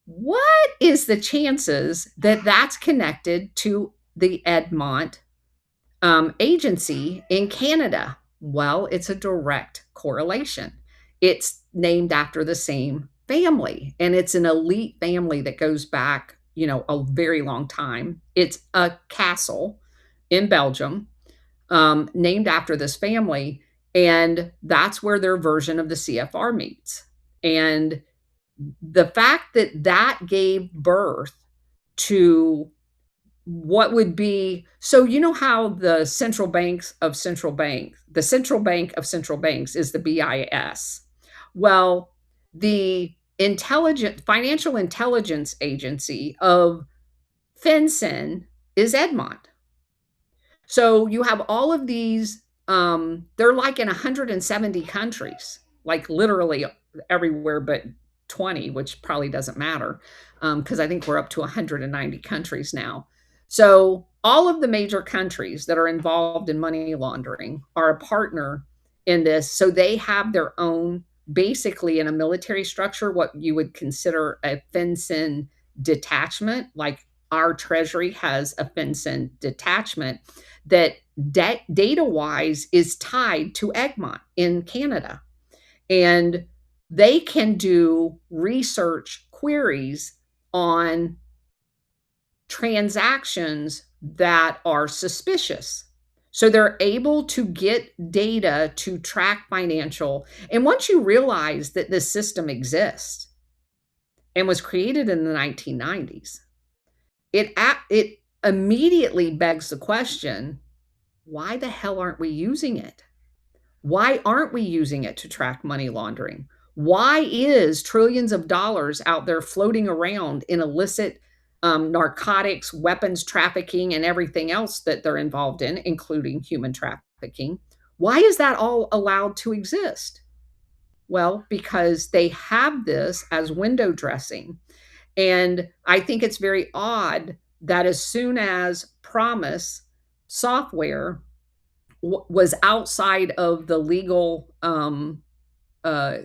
what is the chances that that's connected to the Egmont agency in Canada? Well, it's a direct correlation. It's named after the same family, and it's an elite family that goes back, a very long time. It's a castle in Belgium, named after this family, and that's where their version of the CFR meets. And the fact that that gave birth to what would be, so how the central banks of central banks, the central bank of central banks is the BIS. Well, the financial intelligence agency of FinCEN is Egmont. So you have all of these, they're like in 170 countries. like literally everywhere but 20, which probably doesn't matter because I think we're up to 190 countries now. So all of the major countries that are involved in money laundering are a partner in this. So they have their own, basically in a military structure, what you would consider a FinCEN detachment, like our Treasury has a FinCEN detachment that data wise is tied to Egmont in Canada. And they can do research queries on transactions that are suspicious. So they're able to get data to track financial. And once you realize that this system exists and was created in the 1990s, it immediately begs the question, why the hell aren't we using it? Why aren't we using it to track money laundering? Why is trillions of dollars out there floating around in illicit narcotics, weapons trafficking, and everything else that they're involved in, including human trafficking? Why is that all allowed to exist? Well, because they have this as window dressing. And I think it's very odd that as soon as Promise software was outside of the legal uh,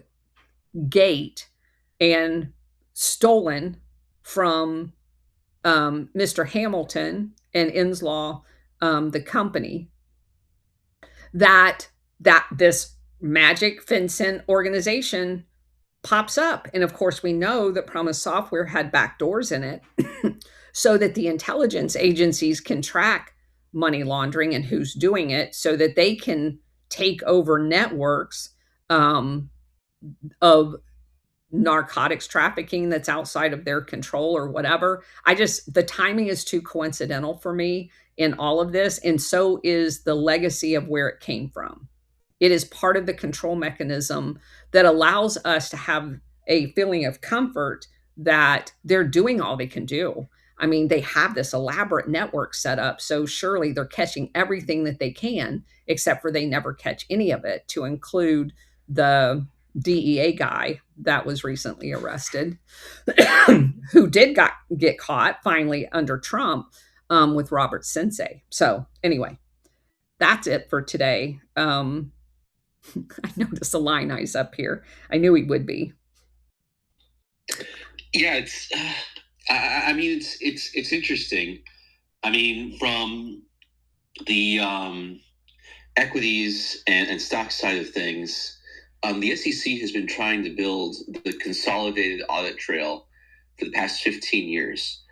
gate and stolen from Mr. Hamilton and Inslaw, the company, that this magic FinCEN organization pops up. And of course, we know that Promise Software had backdoors in it so that the intelligence agencies can track money laundering and who's doing it so that they can take over networks um, of narcotics trafficking that's outside of their control or whatever. The timing is too coincidental for me in all of this. And so is the legacy of where it came from. It is part of the control mechanism that allows us to have a feeling of comfort that they're doing all they can do. I mean, they have this elaborate network set up. So surely they're catching everything that they can, except for they never catch any of it, to include the DEA guy that was recently arrested, who did get caught finally under Trump with Robert Sensei. So anyway, that's it for today. I noticed a line eyes up here. I knew he would be. Yeah, it's. I mean, it's interesting. I mean, from the equities and stock side of things, the SEC has been trying to build the consolidated audit trail for the past 15 years,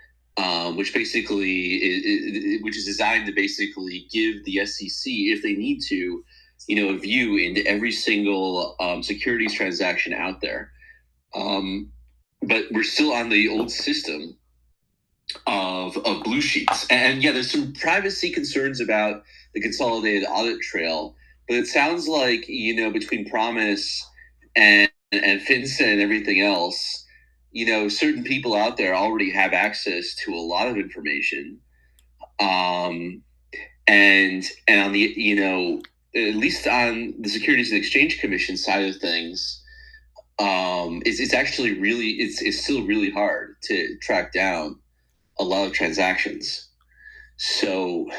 which basically which is designed to basically give the SEC, if they need to, a view into every single securities transaction out there. But we're still on the old system of blue sheets. And yeah, there's some privacy concerns about the consolidated audit trail, but it sounds like, between Promise and FinCEN and everything else, certain people out there already have access to a lot of information. And on the, at least on the Securities and Exchange Commission side of things, it's actually really, it's still really hard to track down a lot of transactions. So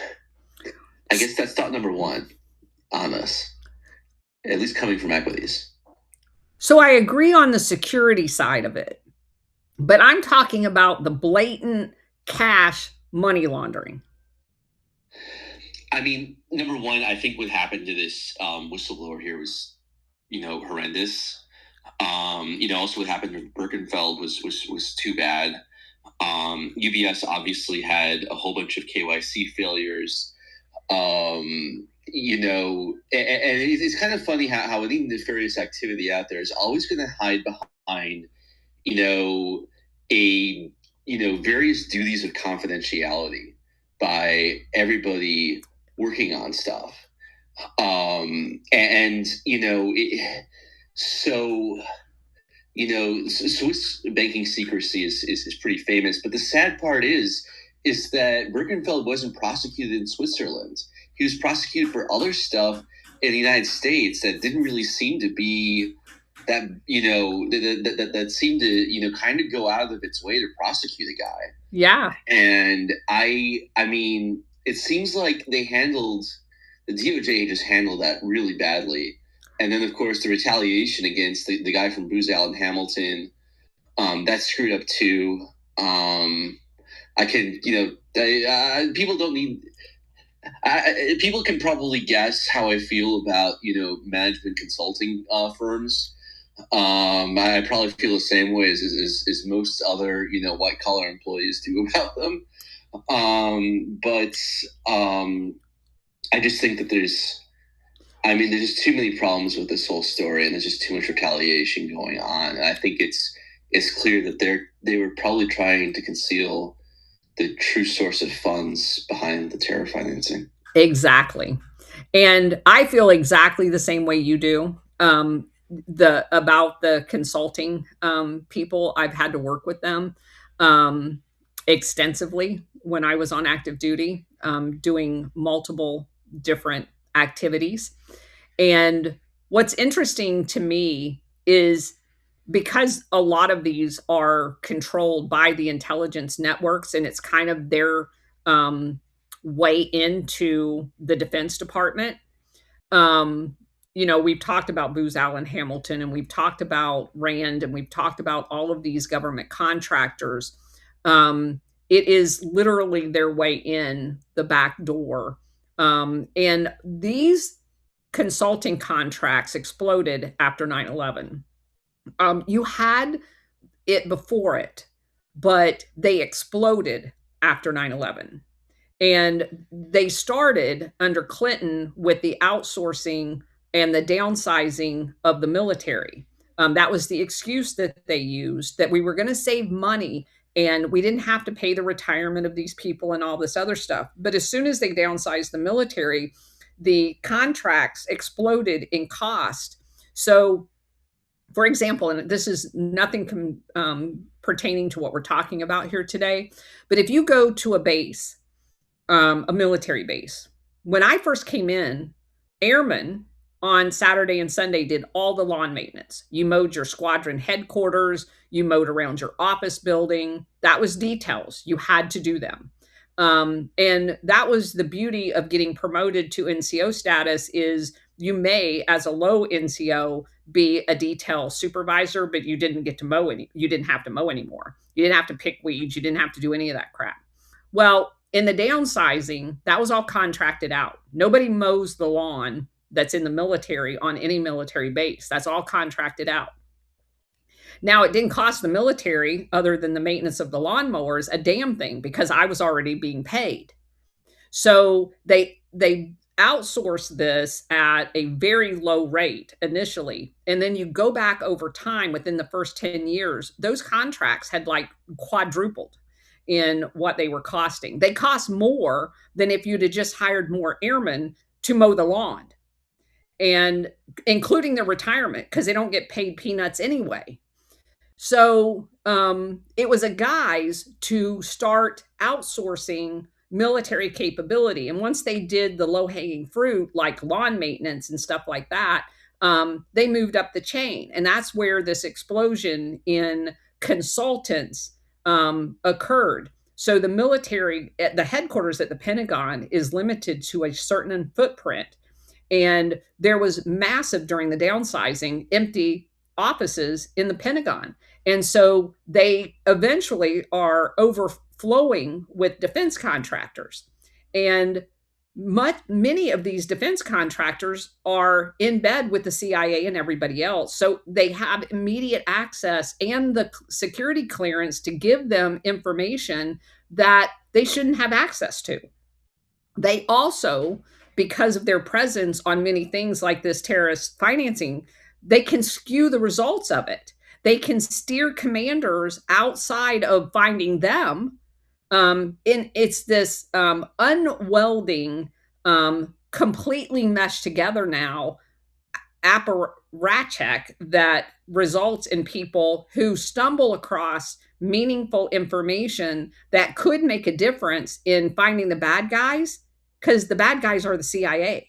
I guess that's thought number one on this, at least coming from equities. So I agree on the security side of it, but I'm talking about the blatant cash money laundering. I mean, number one, I think what happened to this whistleblower here was, horrendous. Also what happened with Birkenfeld was too bad. UBS obviously had a whole bunch of KYC failures. And it's kind of funny how any nefarious activity out there is always going to hide behind, various duties of confidentiality by everybody working on stuff. Swiss banking secrecy is pretty famous, but the sad part is that Birkenfeld wasn't prosecuted in Switzerland. He was prosecuted for other stuff in the United States that didn't really seem to be that that seemed to kind of go out of its way to prosecute a guy. Yeah. And I mean, it seems like the DOJ just handled that really badly. And then, of course, the retaliation against the guy from Booz Allen Hamilton, that screwed up too. I can, people don't need. People can probably guess how I feel about management consulting firms. I probably feel the same way as most other white collar employees do about them. But I just think that there's just too many problems with this whole story, and there's just too much retaliation going on. And I think it's clear that they were probably trying to conceal the true source of funds behind the terror financing. Exactly. And I feel exactly the same way you do. About the consulting people, I've had to work with them extensively when I was on active duty, doing multiple different activities. And what's interesting to me is because a lot of these are controlled by the intelligence networks and it's kind of their um, way into the Defense Department. Um, we've talked about Booz Allen Hamilton and we've talked about Rand and we've talked about all of these government contractors. It is literally their way in the back door. And these consulting contracts exploded after 9/11. You had it before it, but they exploded after 9/11. And they started under Clinton with the outsourcing and the downsizing of the military. That was the excuse that they used, that we were going to save money and we didn't have to pay the retirement of these people and all this other stuff. But as soon as they downsized the military, the contracts exploded in cost. So, for example, and this is nothing pertaining to what we're talking about here today, but if you go to a base, a military base. When I first came in, airmen on Saturday and Sunday did all the lawn maintenance. You mowed your squadron headquarters, you mowed around your office building. That was details. You had to do them. And that was the beauty of getting promoted to NCO status is you may, as a low NCO, be a detail supervisor, but you didn't get to you didn't have to mow anymore. You didn't have to pick weeds. You didn't have to do any of that crap. Well, in the downsizing, that was all contracted out. Nobody mows the lawn that's in the military on any military base. That's all contracted out. Now, it didn't cost the military, other than the maintenance of the lawnmowers, a damn thing because I was already being paid. So they outsourced this at a very low rate initially. And then you go back over time within the first 10 years, those contracts had like quadrupled in what they were costing. They cost more than if you'd have just hired more airmen to mow the lawn, and including their retirement because they don't get paid peanuts anyway. So it was a guise to start outsourcing military capability. And once they did the low hanging fruit, like lawn maintenance and stuff like that, they moved up the chain. And that's where this explosion in consultants occurred. So the military, the headquarters at the Pentagon is limited to a certain footprint. And there was massive during the downsizing empty offices in the Pentagon. And so they eventually are overflowing with defense contractors. And many of these defense contractors are in bed with the CIA and everybody else. So they have immediate access and the security clearance to give them information that they shouldn't have access to. They also, because of their presence on many things like this terrorist financing, they can skew the results of it. They can steer commanders outside of finding them. It's this unwelding, completely meshed together now apparatchik that results in people who stumble across meaningful information that could make a difference in finding the bad guys, because the bad guys are the CIA.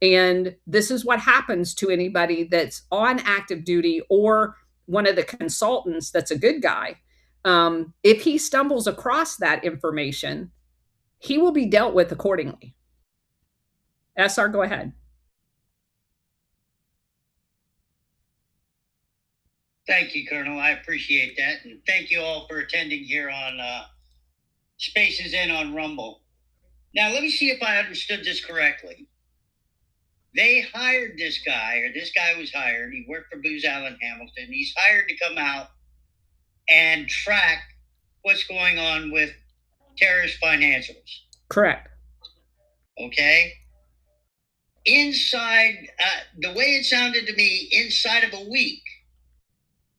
And this is what happens to anybody that's on active duty or one of the consultants that's a good guy. If he stumbles across that information, he will be dealt with accordingly. SR, go ahead. Thank you, Colonel. I appreciate that. And thank you all for attending here on Spaces In on Rumble. Now, let me see if I understood this correctly. They hired this guy, or this guy was hired. He worked for Booz Allen Hamilton. He's hired to come out and track what's going on with terrorist financials. Correct. Okay? Inside, the way it sounded to me, inside of a week,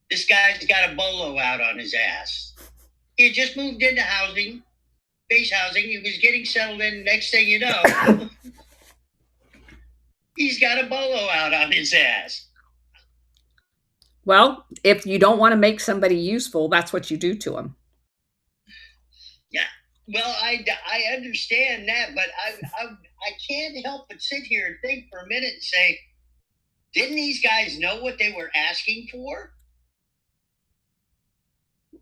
this guy's got a bolo out on his ass. He had just moved into housing, base housing. He was getting settled in. Next thing you know, he's got a bolo out on his ass. Well, if you don't want to make somebody useful, that's what you do to them. Yeah. Well, I understand that, but I can't help but sit here and think for a minute and say, didn't these guys know what they were asking for?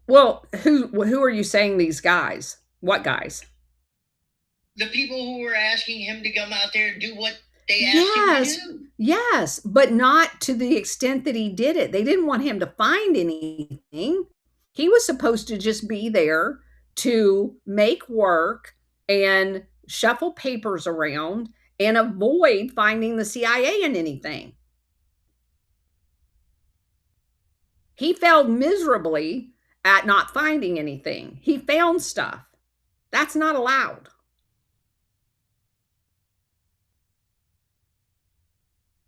Well, who are you saying these guys? What guys? The people who were asking him to come out there and do what they asked him to do. Yes, but not to the extent that he did it. They didn't want him to find anything. He was supposed to just be there to make work and shuffle papers around and avoid finding the CIA in anything. He failed miserably at not finding anything. He found stuff. That's not allowed.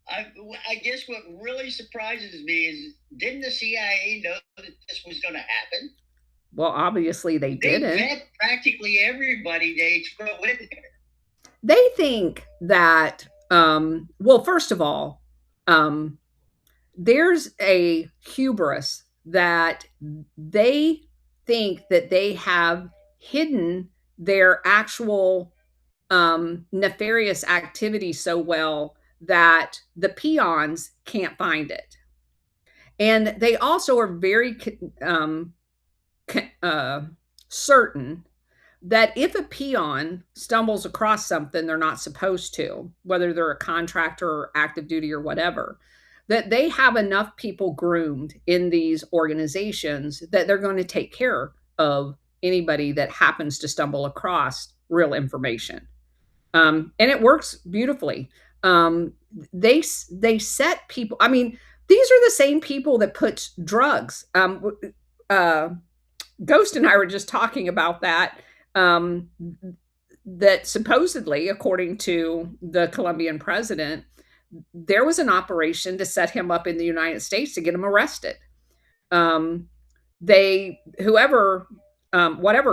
I guess what really surprises me is, didn't the CIA know that this was going to happen? Well, obviously they didn't. They vet practically everybody they throw in there. They think that, well, first of all, there's a hubris that they think that they have hidden their actual nefarious activity so well that the peons can't find it. And they also are very certain that if a peon stumbles across something they're not supposed to, whether they're a contractor or active duty or whatever, that they have enough people groomed in these organizations that they're going to take care of anybody that happens to stumble across real information. And it works beautifully. They set people. I mean, these are the same people that put drugs. Ghost and I were just talking about that. That supposedly, according to the Colombian president, there was an operation to set him up in the United States to get him arrested. Whatever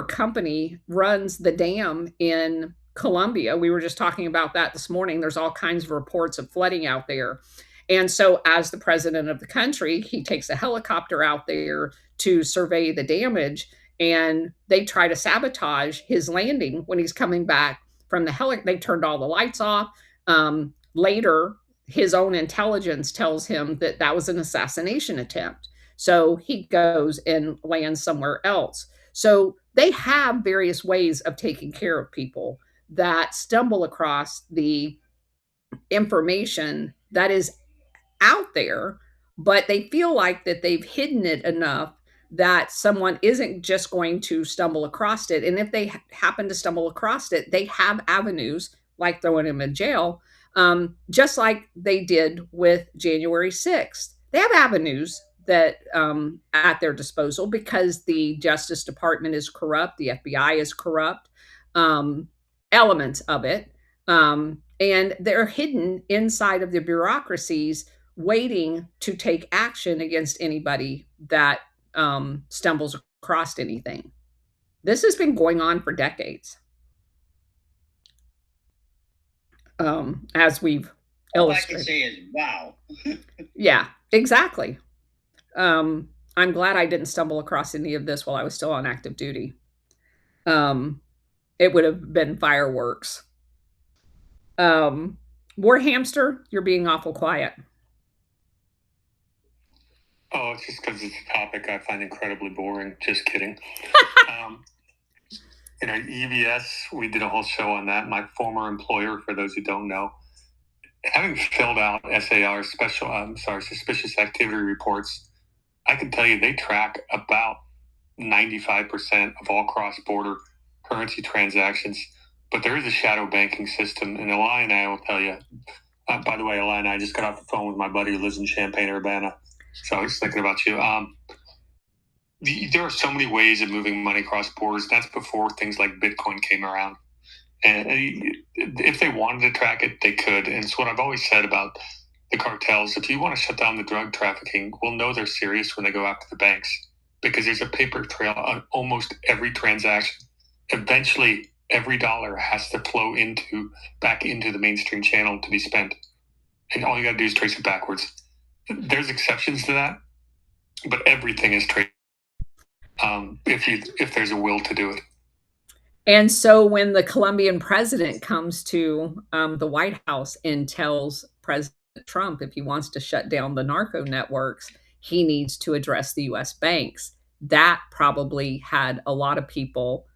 company runs the dam in Colombia, we were just talking about that this morning. There's all kinds of reports of flooding out there. And so, as the president of the country, he takes a helicopter out there to survey the damage, and they try to sabotage his landing when he's coming back from the helicopter. They turned all the lights off. Later, his own intelligence tells him that that was an assassination attempt. So he goes and lands somewhere else. So they have various ways of taking care of people that stumble across the information that is out there, but they feel like that they've hidden it enough that someone isn't just going to stumble across it. And if they happen to stumble across it, they have avenues like throwing him in jail, just like they did with January 6th. They have avenues that at their disposal because the Justice Department is corrupt, the FBI is corrupt, elements of it, and they're hidden inside of the bureaucracies, waiting to take action against anybody that stumbles across anything. This has been going on for decades. As we've illustrated. All I can say is, wow. Yeah, exactly. I'm glad I didn't stumble across any of this while I was still on active duty. It would have been fireworks. War Hamster, you're being awful quiet. Oh, it's just because it's a topic I find incredibly boring. Just kidding. EVS, we did a whole show on that. My former employer, for those who don't know, having filled out SAR, suspicious activity reports, I can tell you they track about 95% of all cross-border currency transactions. But there is a shadow banking system, and Eli and I will tell you. By the way, Eli and I just got off the phone with my buddy who lives in Champaign-Urbana, so I was thinking about you. There are so many ways of moving money across borders. That's before things like Bitcoin came around. And if they wanted to track it, they could. And it's what I've always said about the cartels. If you want to shut down the drug trafficking, we'll know they're serious when they go after the banks, because there's a paper trail on almost every transaction. Eventually, every dollar has to flow back into the mainstream channel to be spent. And all you got to do is trace it backwards. There's exceptions to that, but everything is traced if there's a will to do it. And so when the Colombian president comes to the White House and tells President Trump if he wants to shut down the narco networks, he needs to address the U.S. banks. That probably had a lot of people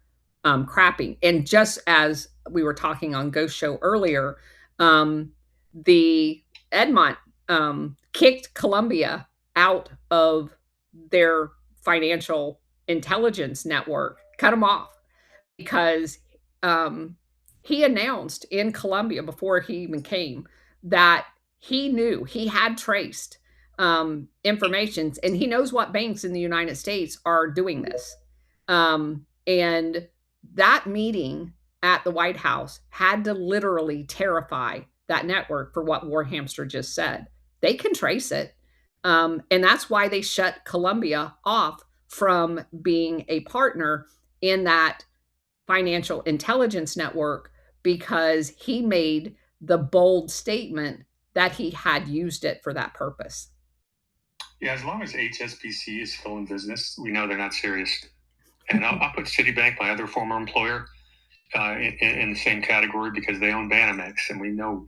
crapping. And just as we were talking on Ghost Show earlier, the Edmont kicked Colombia out of their financial intelligence network, cut them off, because he announced in Colombia before he even came that he knew he had traced information, and he knows what banks in the United States are doing this. And that meeting at the White House had to literally terrify that network for what War Hamster just said. They can trace it. And that's why they shut Colombia off from being a partner in that financial intelligence network, because he made the bold statement that he had used it for that purpose. Yeah, as long as HSBC is still in business, we know they're not serious. And I'll put Citibank, my other former employer, in the same category, because they own Banamex, and we know,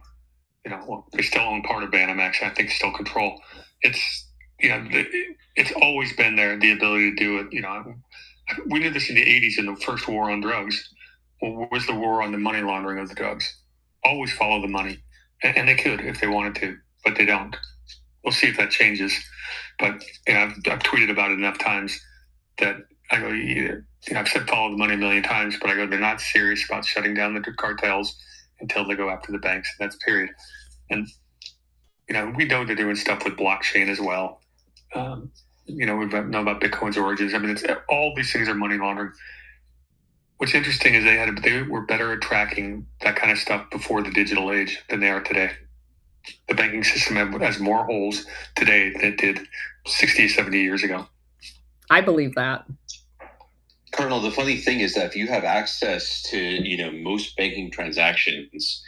they still own part of Banamex. I think still control. It's always been there, the ability to do it. We knew this in the 80s in the first war on drugs. Well, where's the war on the money laundering of the drugs? Always follow the money. And they could if they wanted to, but they don't. We'll see if that changes. But I've tweeted about it enough times that I go, I've said follow the money a million times, but I go, they're not serious about shutting down the cartels until they go after the banks. That's period. And, we know they're doing stuff with blockchain as well. We know about Bitcoin's origins. I mean, all these things are money laundering. What's interesting is they were better at tracking that kind of stuff before the digital age than they are today. The banking system has more holes today than it did 60, 70 years ago. I believe that. Colonel, the funny thing is that if you have access to, most banking transactions,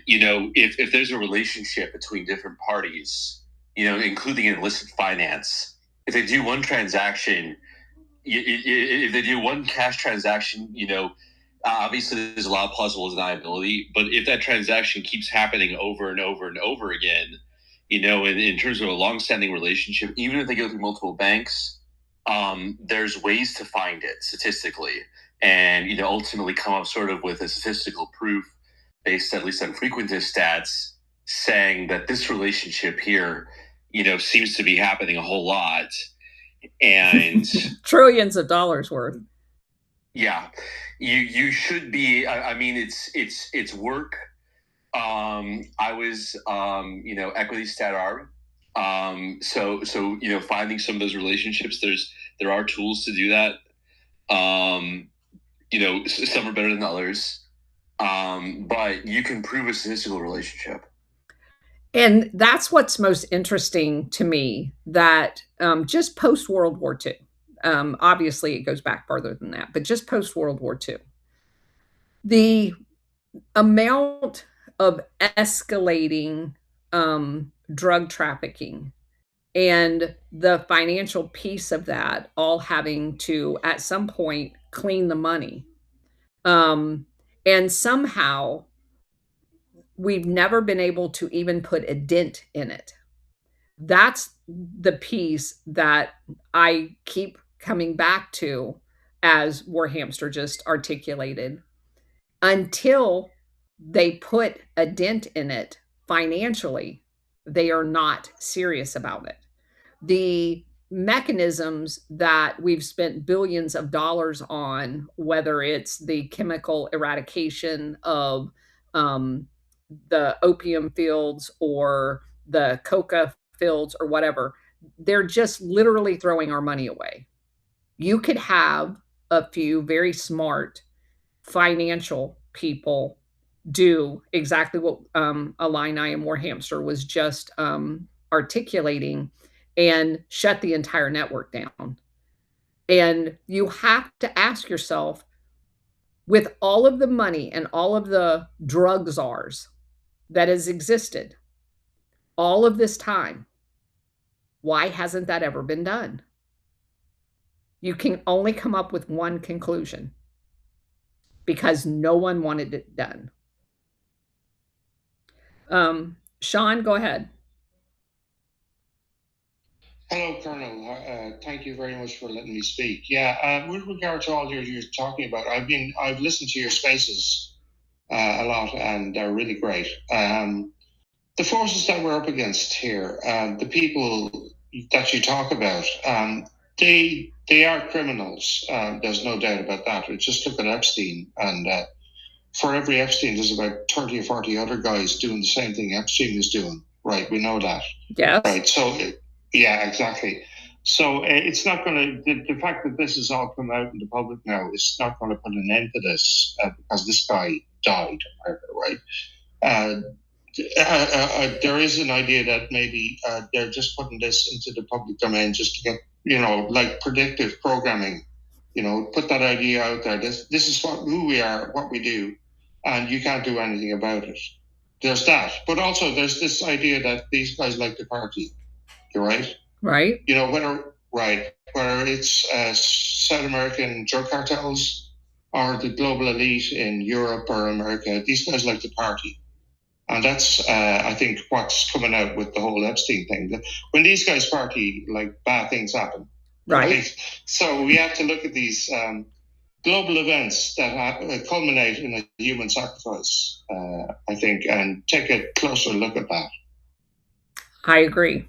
if there's a relationship between different parties, including illicit finance, if they do one transaction, if they do one cash transaction, obviously there's a lot of plausible deniability, but if that transaction keeps happening over and over and over again, in terms of a long-standing relationship, even if they go through multiple banks, there's ways to find it statistically, and ultimately come up sort of with a statistical proof based at least on frequentist stats saying that this relationship here, seems to be happening a whole lot, and trillions of dollars worth. Yeah, you should be. I mean, it's work. I was equity stat arb. So finding some of those relationships, there are tools to do that. Some are better than others. But you can prove a statistical relationship. And that's what's most interesting to me, that just post World War II, obviously it goes back farther than that, but just post World War II, the amount of escalating drug trafficking and the financial piece of that all having to, at some point, clean the money. And somehow we've never been able to even put a dent in it. That's the piece that I keep coming back to, as Warhamster just articulated. Until they put a dent in it financially, they are not serious about it. The mechanisms that we've spent billions of dollars on, whether it's the chemical eradication of the opium fields or the coca fields or whatever, they're just literally throwing our money away. You could have a few very smart financial people do exactly what Illini and Warhamster was just articulating, and shut the entire network down. And you have to ask yourself, with all of the money and all of the drug czars that has existed all of this time, why hasn't that ever been done? You can only come up with one conclusion: because no one wanted it done. Sean, go ahead. Hello, Colonel. Thank you very much for letting me speak. Yeah, with regard to all you're talking about, I've listened to your spaces a lot, and they're really great. The forces that we're up against here, the people that you talk about, they are criminals. There's no doubt about that. We just look at Epstein, and for every Epstein, there's about 30 or 40 other guys doing the same thing Epstein is doing. Right? We know that. Yes. Right. So. Yeah, exactly. So it's not going to, the fact that this has all come out in the public now is not going to put an end to this because this guy died, right? There is an idea that maybe they're just putting this into the public domain just to get, like predictive programming, put that idea out there. This is who we are, what we do, and you can't do anything about it. There's that. But also there's this idea that these guys like to party. You're right. Right. Whether it's South American drug cartels or the global elite in Europe or America, these guys like to party. And that's, I think, what's coming out with the whole Epstein thing. When these guys party, like, bad things happen. Right. So we have to look at these global events that culminate in a human sacrifice, I think, and take a closer look at that. I agree.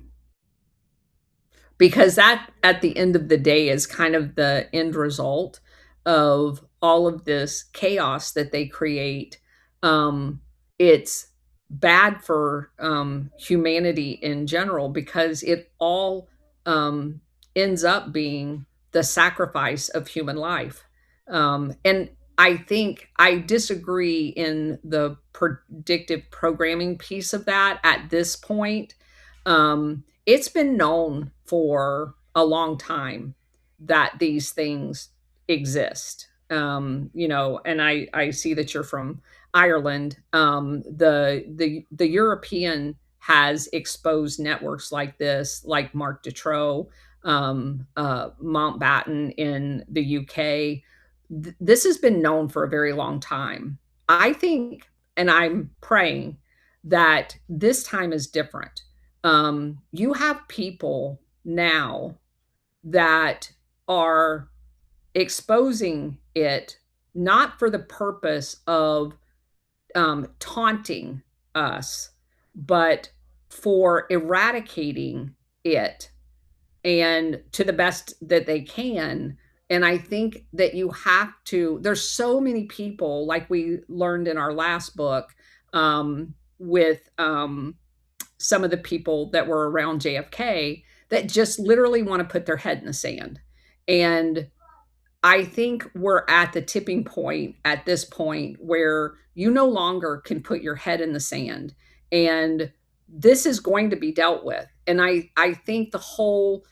Because that, at the end of the day, is kind of the end result of all of this chaos that they create. It's bad for humanity in general, because it all ends up being the sacrifice of human life. And I think I disagree in the predictive programming piece of that at this point. It's been known for a long time that these things exist. And I see that you're from Ireland. The European has exposed networks like this, like Mark Dutroux, Mountbatten in the UK. This has been known for a very long time. I think, and I'm praying, that this time is different. You have people now that are exposing it, not for the purpose of taunting us, but for eradicating it, and to the best that they can. And I think that you have to, there's so many people, like we learned in our last book, with some of the people that were around JFK, that just literally want to put their head in the sand. And I think we're at the tipping point at this point where you no longer can put your head in the sand. And this is going to be dealt with. And I think the whole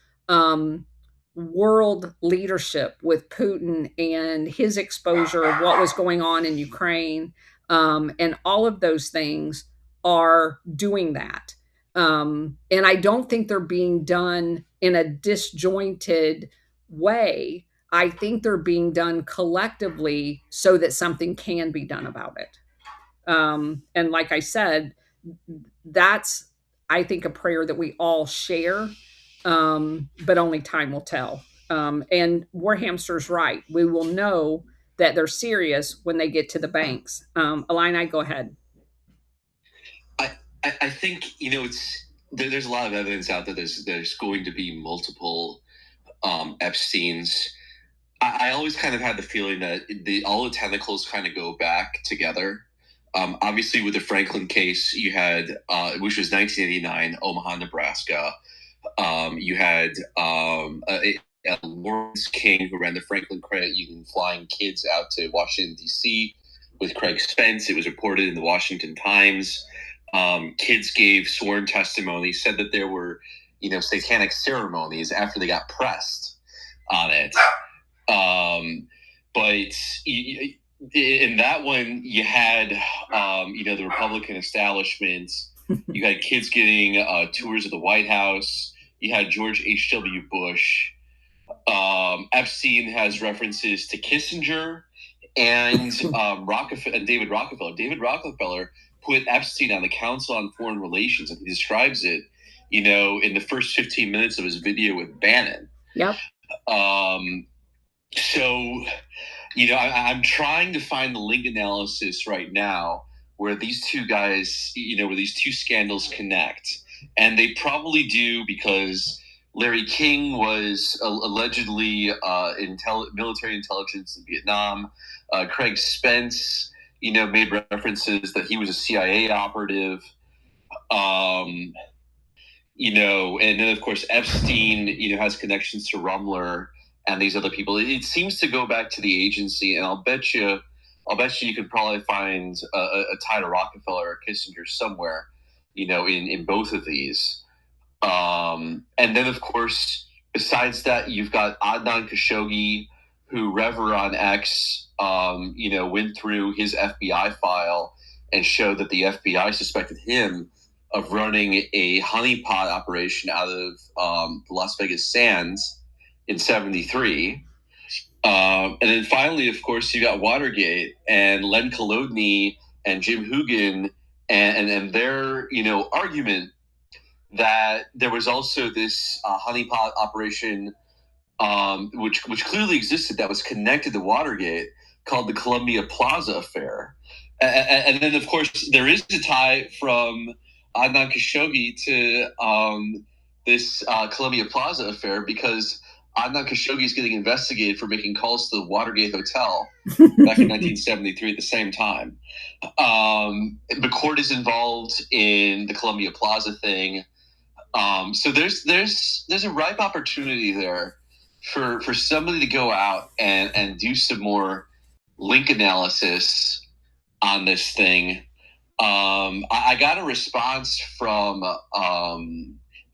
world leadership with Putin and his exposure of what was going on in Ukraine, and all of those things are doing that. And I don't think they're being done in a disjointed way. I think they're being done collectively so that something can be done about it. And like I said, that's, I think, a prayer that we all share, but only time will tell. And Warhamster's right. We will know that they're serious when they get to the banks. Illini, go ahead. I think there's a lot of evidence out there. There's going to be multiple Epstein's. I always kind of had the feeling that all the tentacles kind of go back together. Obviously, with the Franklin case, you had, which was 1989, Omaha, Nebraska. You had Lawrence King, who ran the Franklin Credit Union, flying kids out to Washington, D.C. with Craig Spence. It was reported in the Washington Times. Kids gave sworn testimony, said that there were, satanic ceremonies after they got pressed on it. But in that one, you had, the Republican establishment. You had kids getting tours of the White House. You had George H.W. Bush. Epstein has references to Kissinger and David Rockefeller. David Rockefeller put Epstein on the Council on Foreign Relations, and he describes it, in the first 15 minutes of his video with Bannon. Yep. So, I'm trying to find the link analysis right now where these two guys, where these two scandals connect. And they probably do, because Larry King was allegedly military intelligence in Vietnam. Craig Spence, made references that he was a CIA operative. And then of course Epstein, has connections to Rumler and these other people. It seems to go back to the agency, and I'll bet you you could probably find a tie to Rockefeller or Kissinger somewhere, in both of these. And then, of course, besides that, you've got Adnan Khashoggi, who Rever on X, went through his FBI file and showed that the FBI suspected him of running a honeypot operation out of the Las Vegas Sands in '73. And then finally, of course, you got Watergate and Len Kolodny and Jim Hoogan and their, argument that there was also this honeypot operation, which clearly existed, that was connected to Watergate, called the Columbia Plaza Affair. And then, of course, there is a tie from Adnan Khashoggi to this Columbia Plaza Affair, because Adnan Khashoggi is getting investigated for making calls to the Watergate Hotel back in 1973 at the same time. The court is involved in the Columbia Plaza thing. So there's a ripe opportunity there for somebody to go out and do some more link analysis on this thing. I got a response from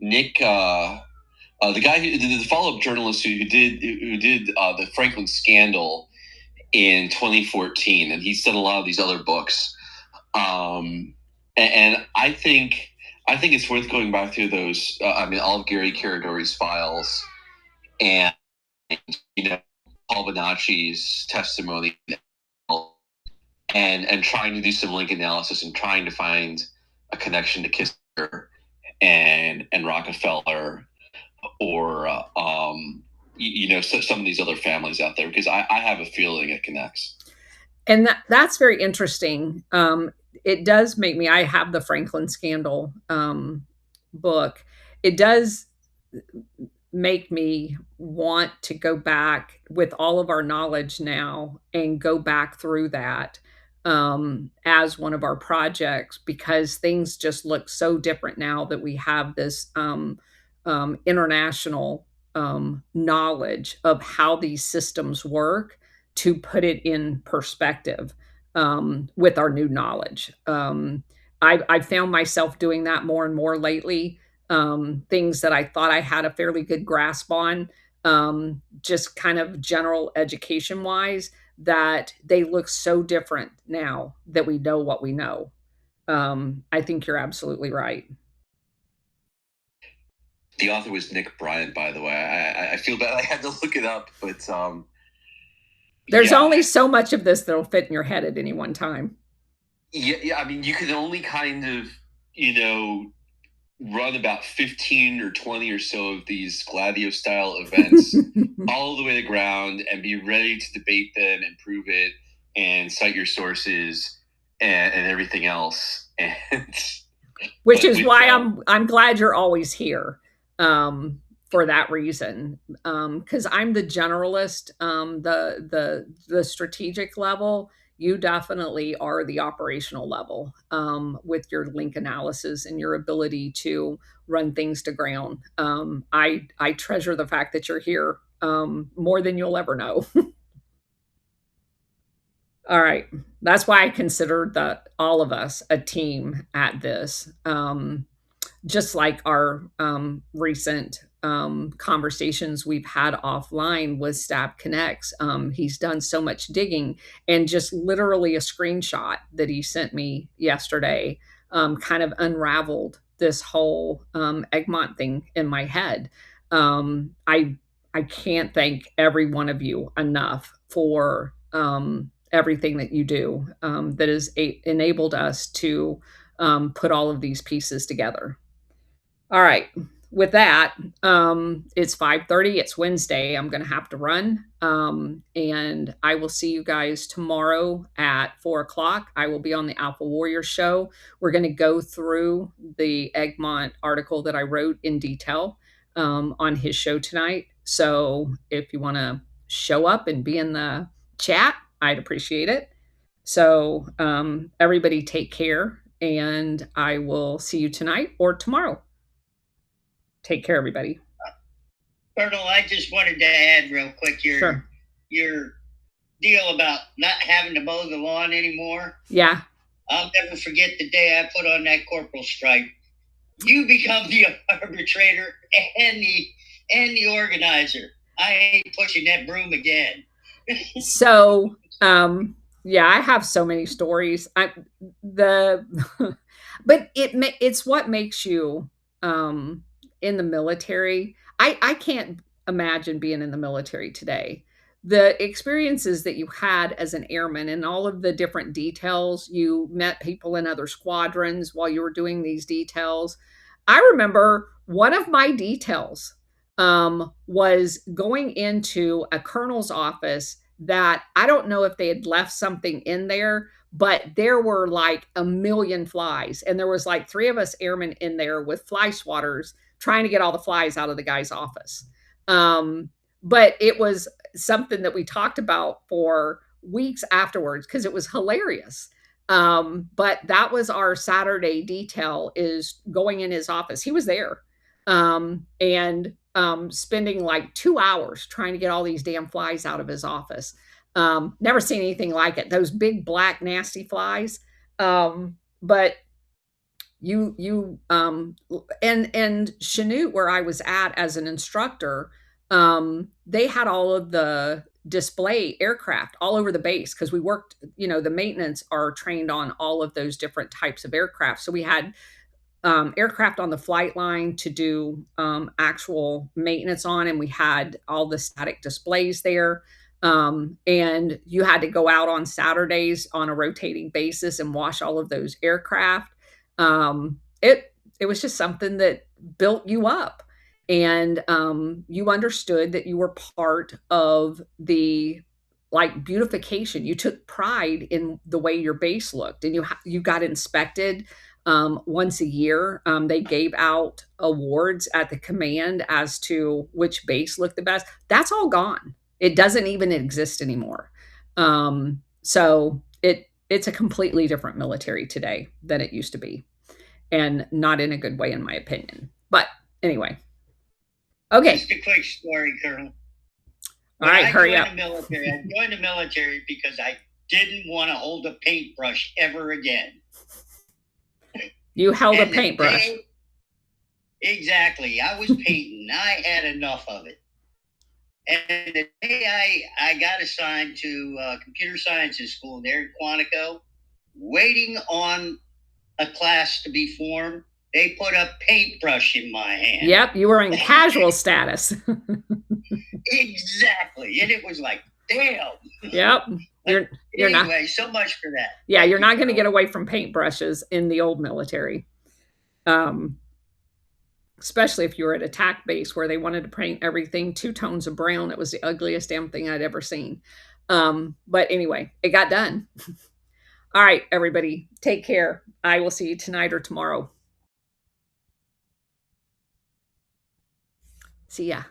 Nick, the guy the follow-up journalist who did the Franklin scandal in 2014, and he's done a lot of these other books. And I think it's worth going back through those. All of Gary Caradori's files, and Paul Bonacci's testimony, and trying to do some link analysis and trying to find a connection to Kissinger and Rockefeller, or some of these other families out there, because I have a feeling it connects. And that's very interesting. It does make me, I have the Franklin scandal book. It does make me want to go back with all of our knowledge now and go back through that as one of our projects, because things just look so different now that we have this international knowledge of how these systems work, to put it in perspective with our new knowledge. I've found myself doing that more and more lately. Things that I thought I had a fairly good grasp on, just kind of general education wise, that they look so different now that we know what we know. I think you're absolutely right. The author was Nick Bryant, by the way. I feel bad I had to look it up, but there's only so much of this that'll fit in your head at any one time. Yeah. I mean, you can only kind of, run about 15 or 20 or so of these Gladio style events all the way to the ground and be ready to debate them and prove it and cite your sources and everything else. And which is why I'm glad you're always here, for that reason. Because I'm the generalist, the strategic level. You definitely are the operational level, with your link analysis and your ability to run things to ground. I treasure the fact that you're here, more than you'll ever know. All right. That's why I consider that all of us a team at this. Just like our recent conversations we've had offline with Stab Connects. He's done so much digging, and just literally a screenshot that he sent me yesterday kind of unraveled this whole Egmont thing in my head. I can't thank every one of you enough for everything that you do, that has enabled us to put all of these pieces together. All right. With that, it's 5:30. It's Wednesday. I'm going to have to run. And I will see you guys tomorrow at 4:00. I will be on the Alpha Warrior show. We're going to go through the Egmont article that I wrote in detail, on his show tonight. So if you want to show up and be in the chat, I'd appreciate it. So everybody take care, and I will see you tonight or tomorrow. Take care, everybody. Colonel, I just wanted to add real quick your deal about not having to mow the lawn anymore. Yeah. I'll never forget the day I put on that corporal stripe. You become the arbitrator and the organizer. I ain't pushing that broom again. So, yeah, I have so many stories. But it's what makes you in the military. I can't imagine being in the military today. The experiences that you had as an airman and all of the different details, you met people in other squadrons while you were doing these details. I remember one of my details was going into a colonel's office that I don't know if they had left something in there, but there were like a million flies. And there was like 3 of us airmen in there with fly swatters trying to get all the flies out of the guy's office. But it was something that we talked about for weeks afterwards because it was hilarious. But that was our Saturday detail, is going in his office. He was there, and spending like 2 hours trying to get all these damn flies out of his office. Never seen anything like it. Those big black nasty flies. But and Chanute, where I was at as an instructor, they had all of the display aircraft all over the base because we worked, the maintenance are trained on all of those different types of aircraft. So we had aircraft on the flight line to do actual maintenance on, and we had all the static displays there. And you had to go out on Saturdays on a rotating basis and wash all of those aircraft. It was just something that built you up, and you understood that you were part of the beautification. You took pride in the way your base looked, and you got inspected once a year. They gave out awards at the command as to which base looked the best. That's all gone. It doesn't even exist anymore. So it's a completely different military today than it used to be, and not in a good way, in my opinion. But anyway. Okay. Just a quick story, Colonel. All right, hurry up. I joined the military because I didn't want to hold a paintbrush ever again. You held a paintbrush. Exactly. I was painting. I had enough of it. And the day I got assigned to computer sciences school there in Quantico, waiting on a class to be formed, they put a paintbrush in my hand. Yep, you were in casual status. Exactly. And it was like, damn. Yep. You're not. Anyway, so much for that. Yeah, Thank you're you, not going to Colonel. get away from paintbrushes in the old military. Especially if you were at attack base where they wanted to paint everything 2 tones of brown. It was the ugliest damn thing I'd ever seen. But anyway, it got done. All right, everybody, take care. I will see you tonight or tomorrow. See ya.